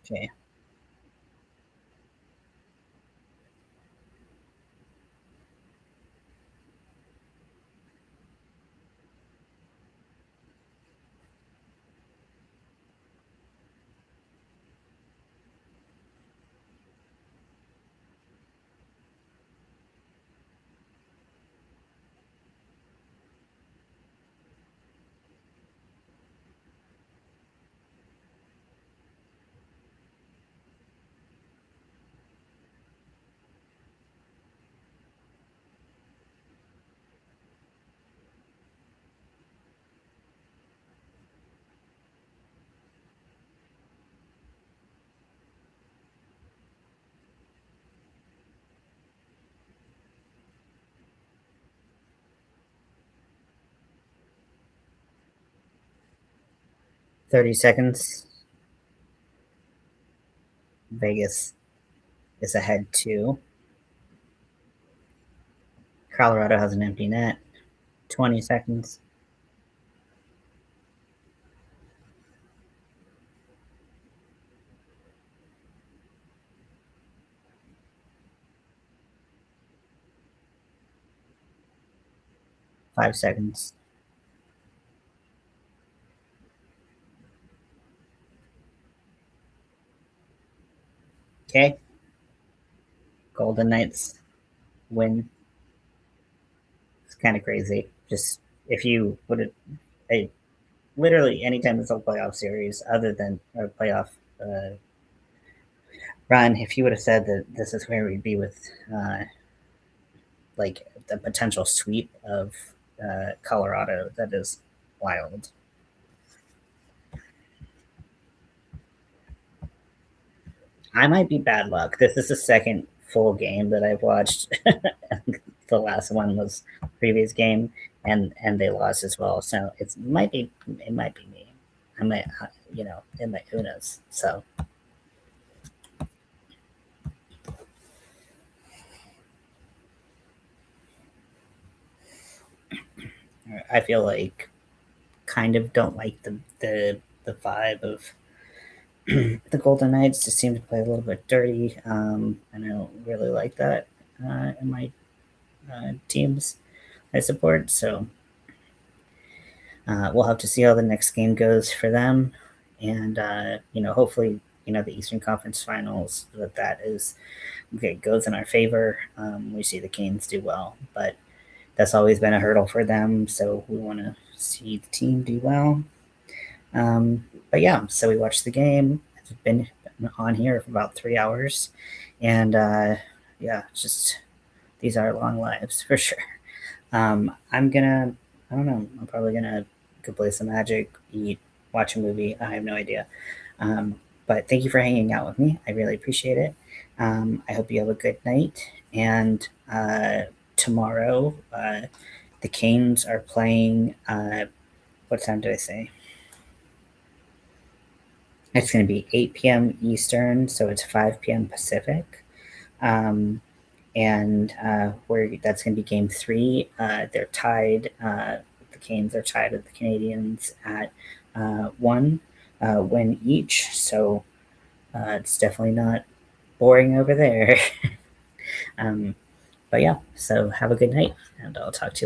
Okay. $30. Vegas is ahead 2. Colorado has an empty net. 20 seconds. 5 seconds. Okay. Golden Knights win. It's kind of crazy. Just if you would have, literally anytime it's a playoff series other than a playoff run, if you would have said that this is where we'd be with like the potential sweep of Colorado, that is wild. I might be bad luck. This is the second full game that I've watched. The last one was previous game, and they lost as well. So it might be me. I might, it might, who knows. So I feel like kind of don't like the vibe of the Golden Knights. Just seem to play a little bit dirty, and I don't really like that in my teams I support. So we'll have to see how the next game goes for them. and hopefully, the Eastern Conference Finals, that is okay, goes in our favor. We see the Canes do well, but that's always been a hurdle for them. So we want to see the team do well. But yeah, so we watched the game. It's been on here for about 3 hours, and yeah, just these are long lives for sure. I'm gonna, I don't know, I'm probably gonna go play some Magic, eat, watch a movie. I have no idea. But thank you for hanging out with me. I really appreciate it. I hope you have a good night. And tomorrow, the Canes are playing. What time did I say? It's going to be 8 p.m. Eastern, so it's 5 p.m. Pacific. Um, and where that's going to be game three. They're tied. The Canes are tied with the Canadians at one win each. So it's definitely not boring over there. um, but yeah, so have a good night, and I'll talk to you later.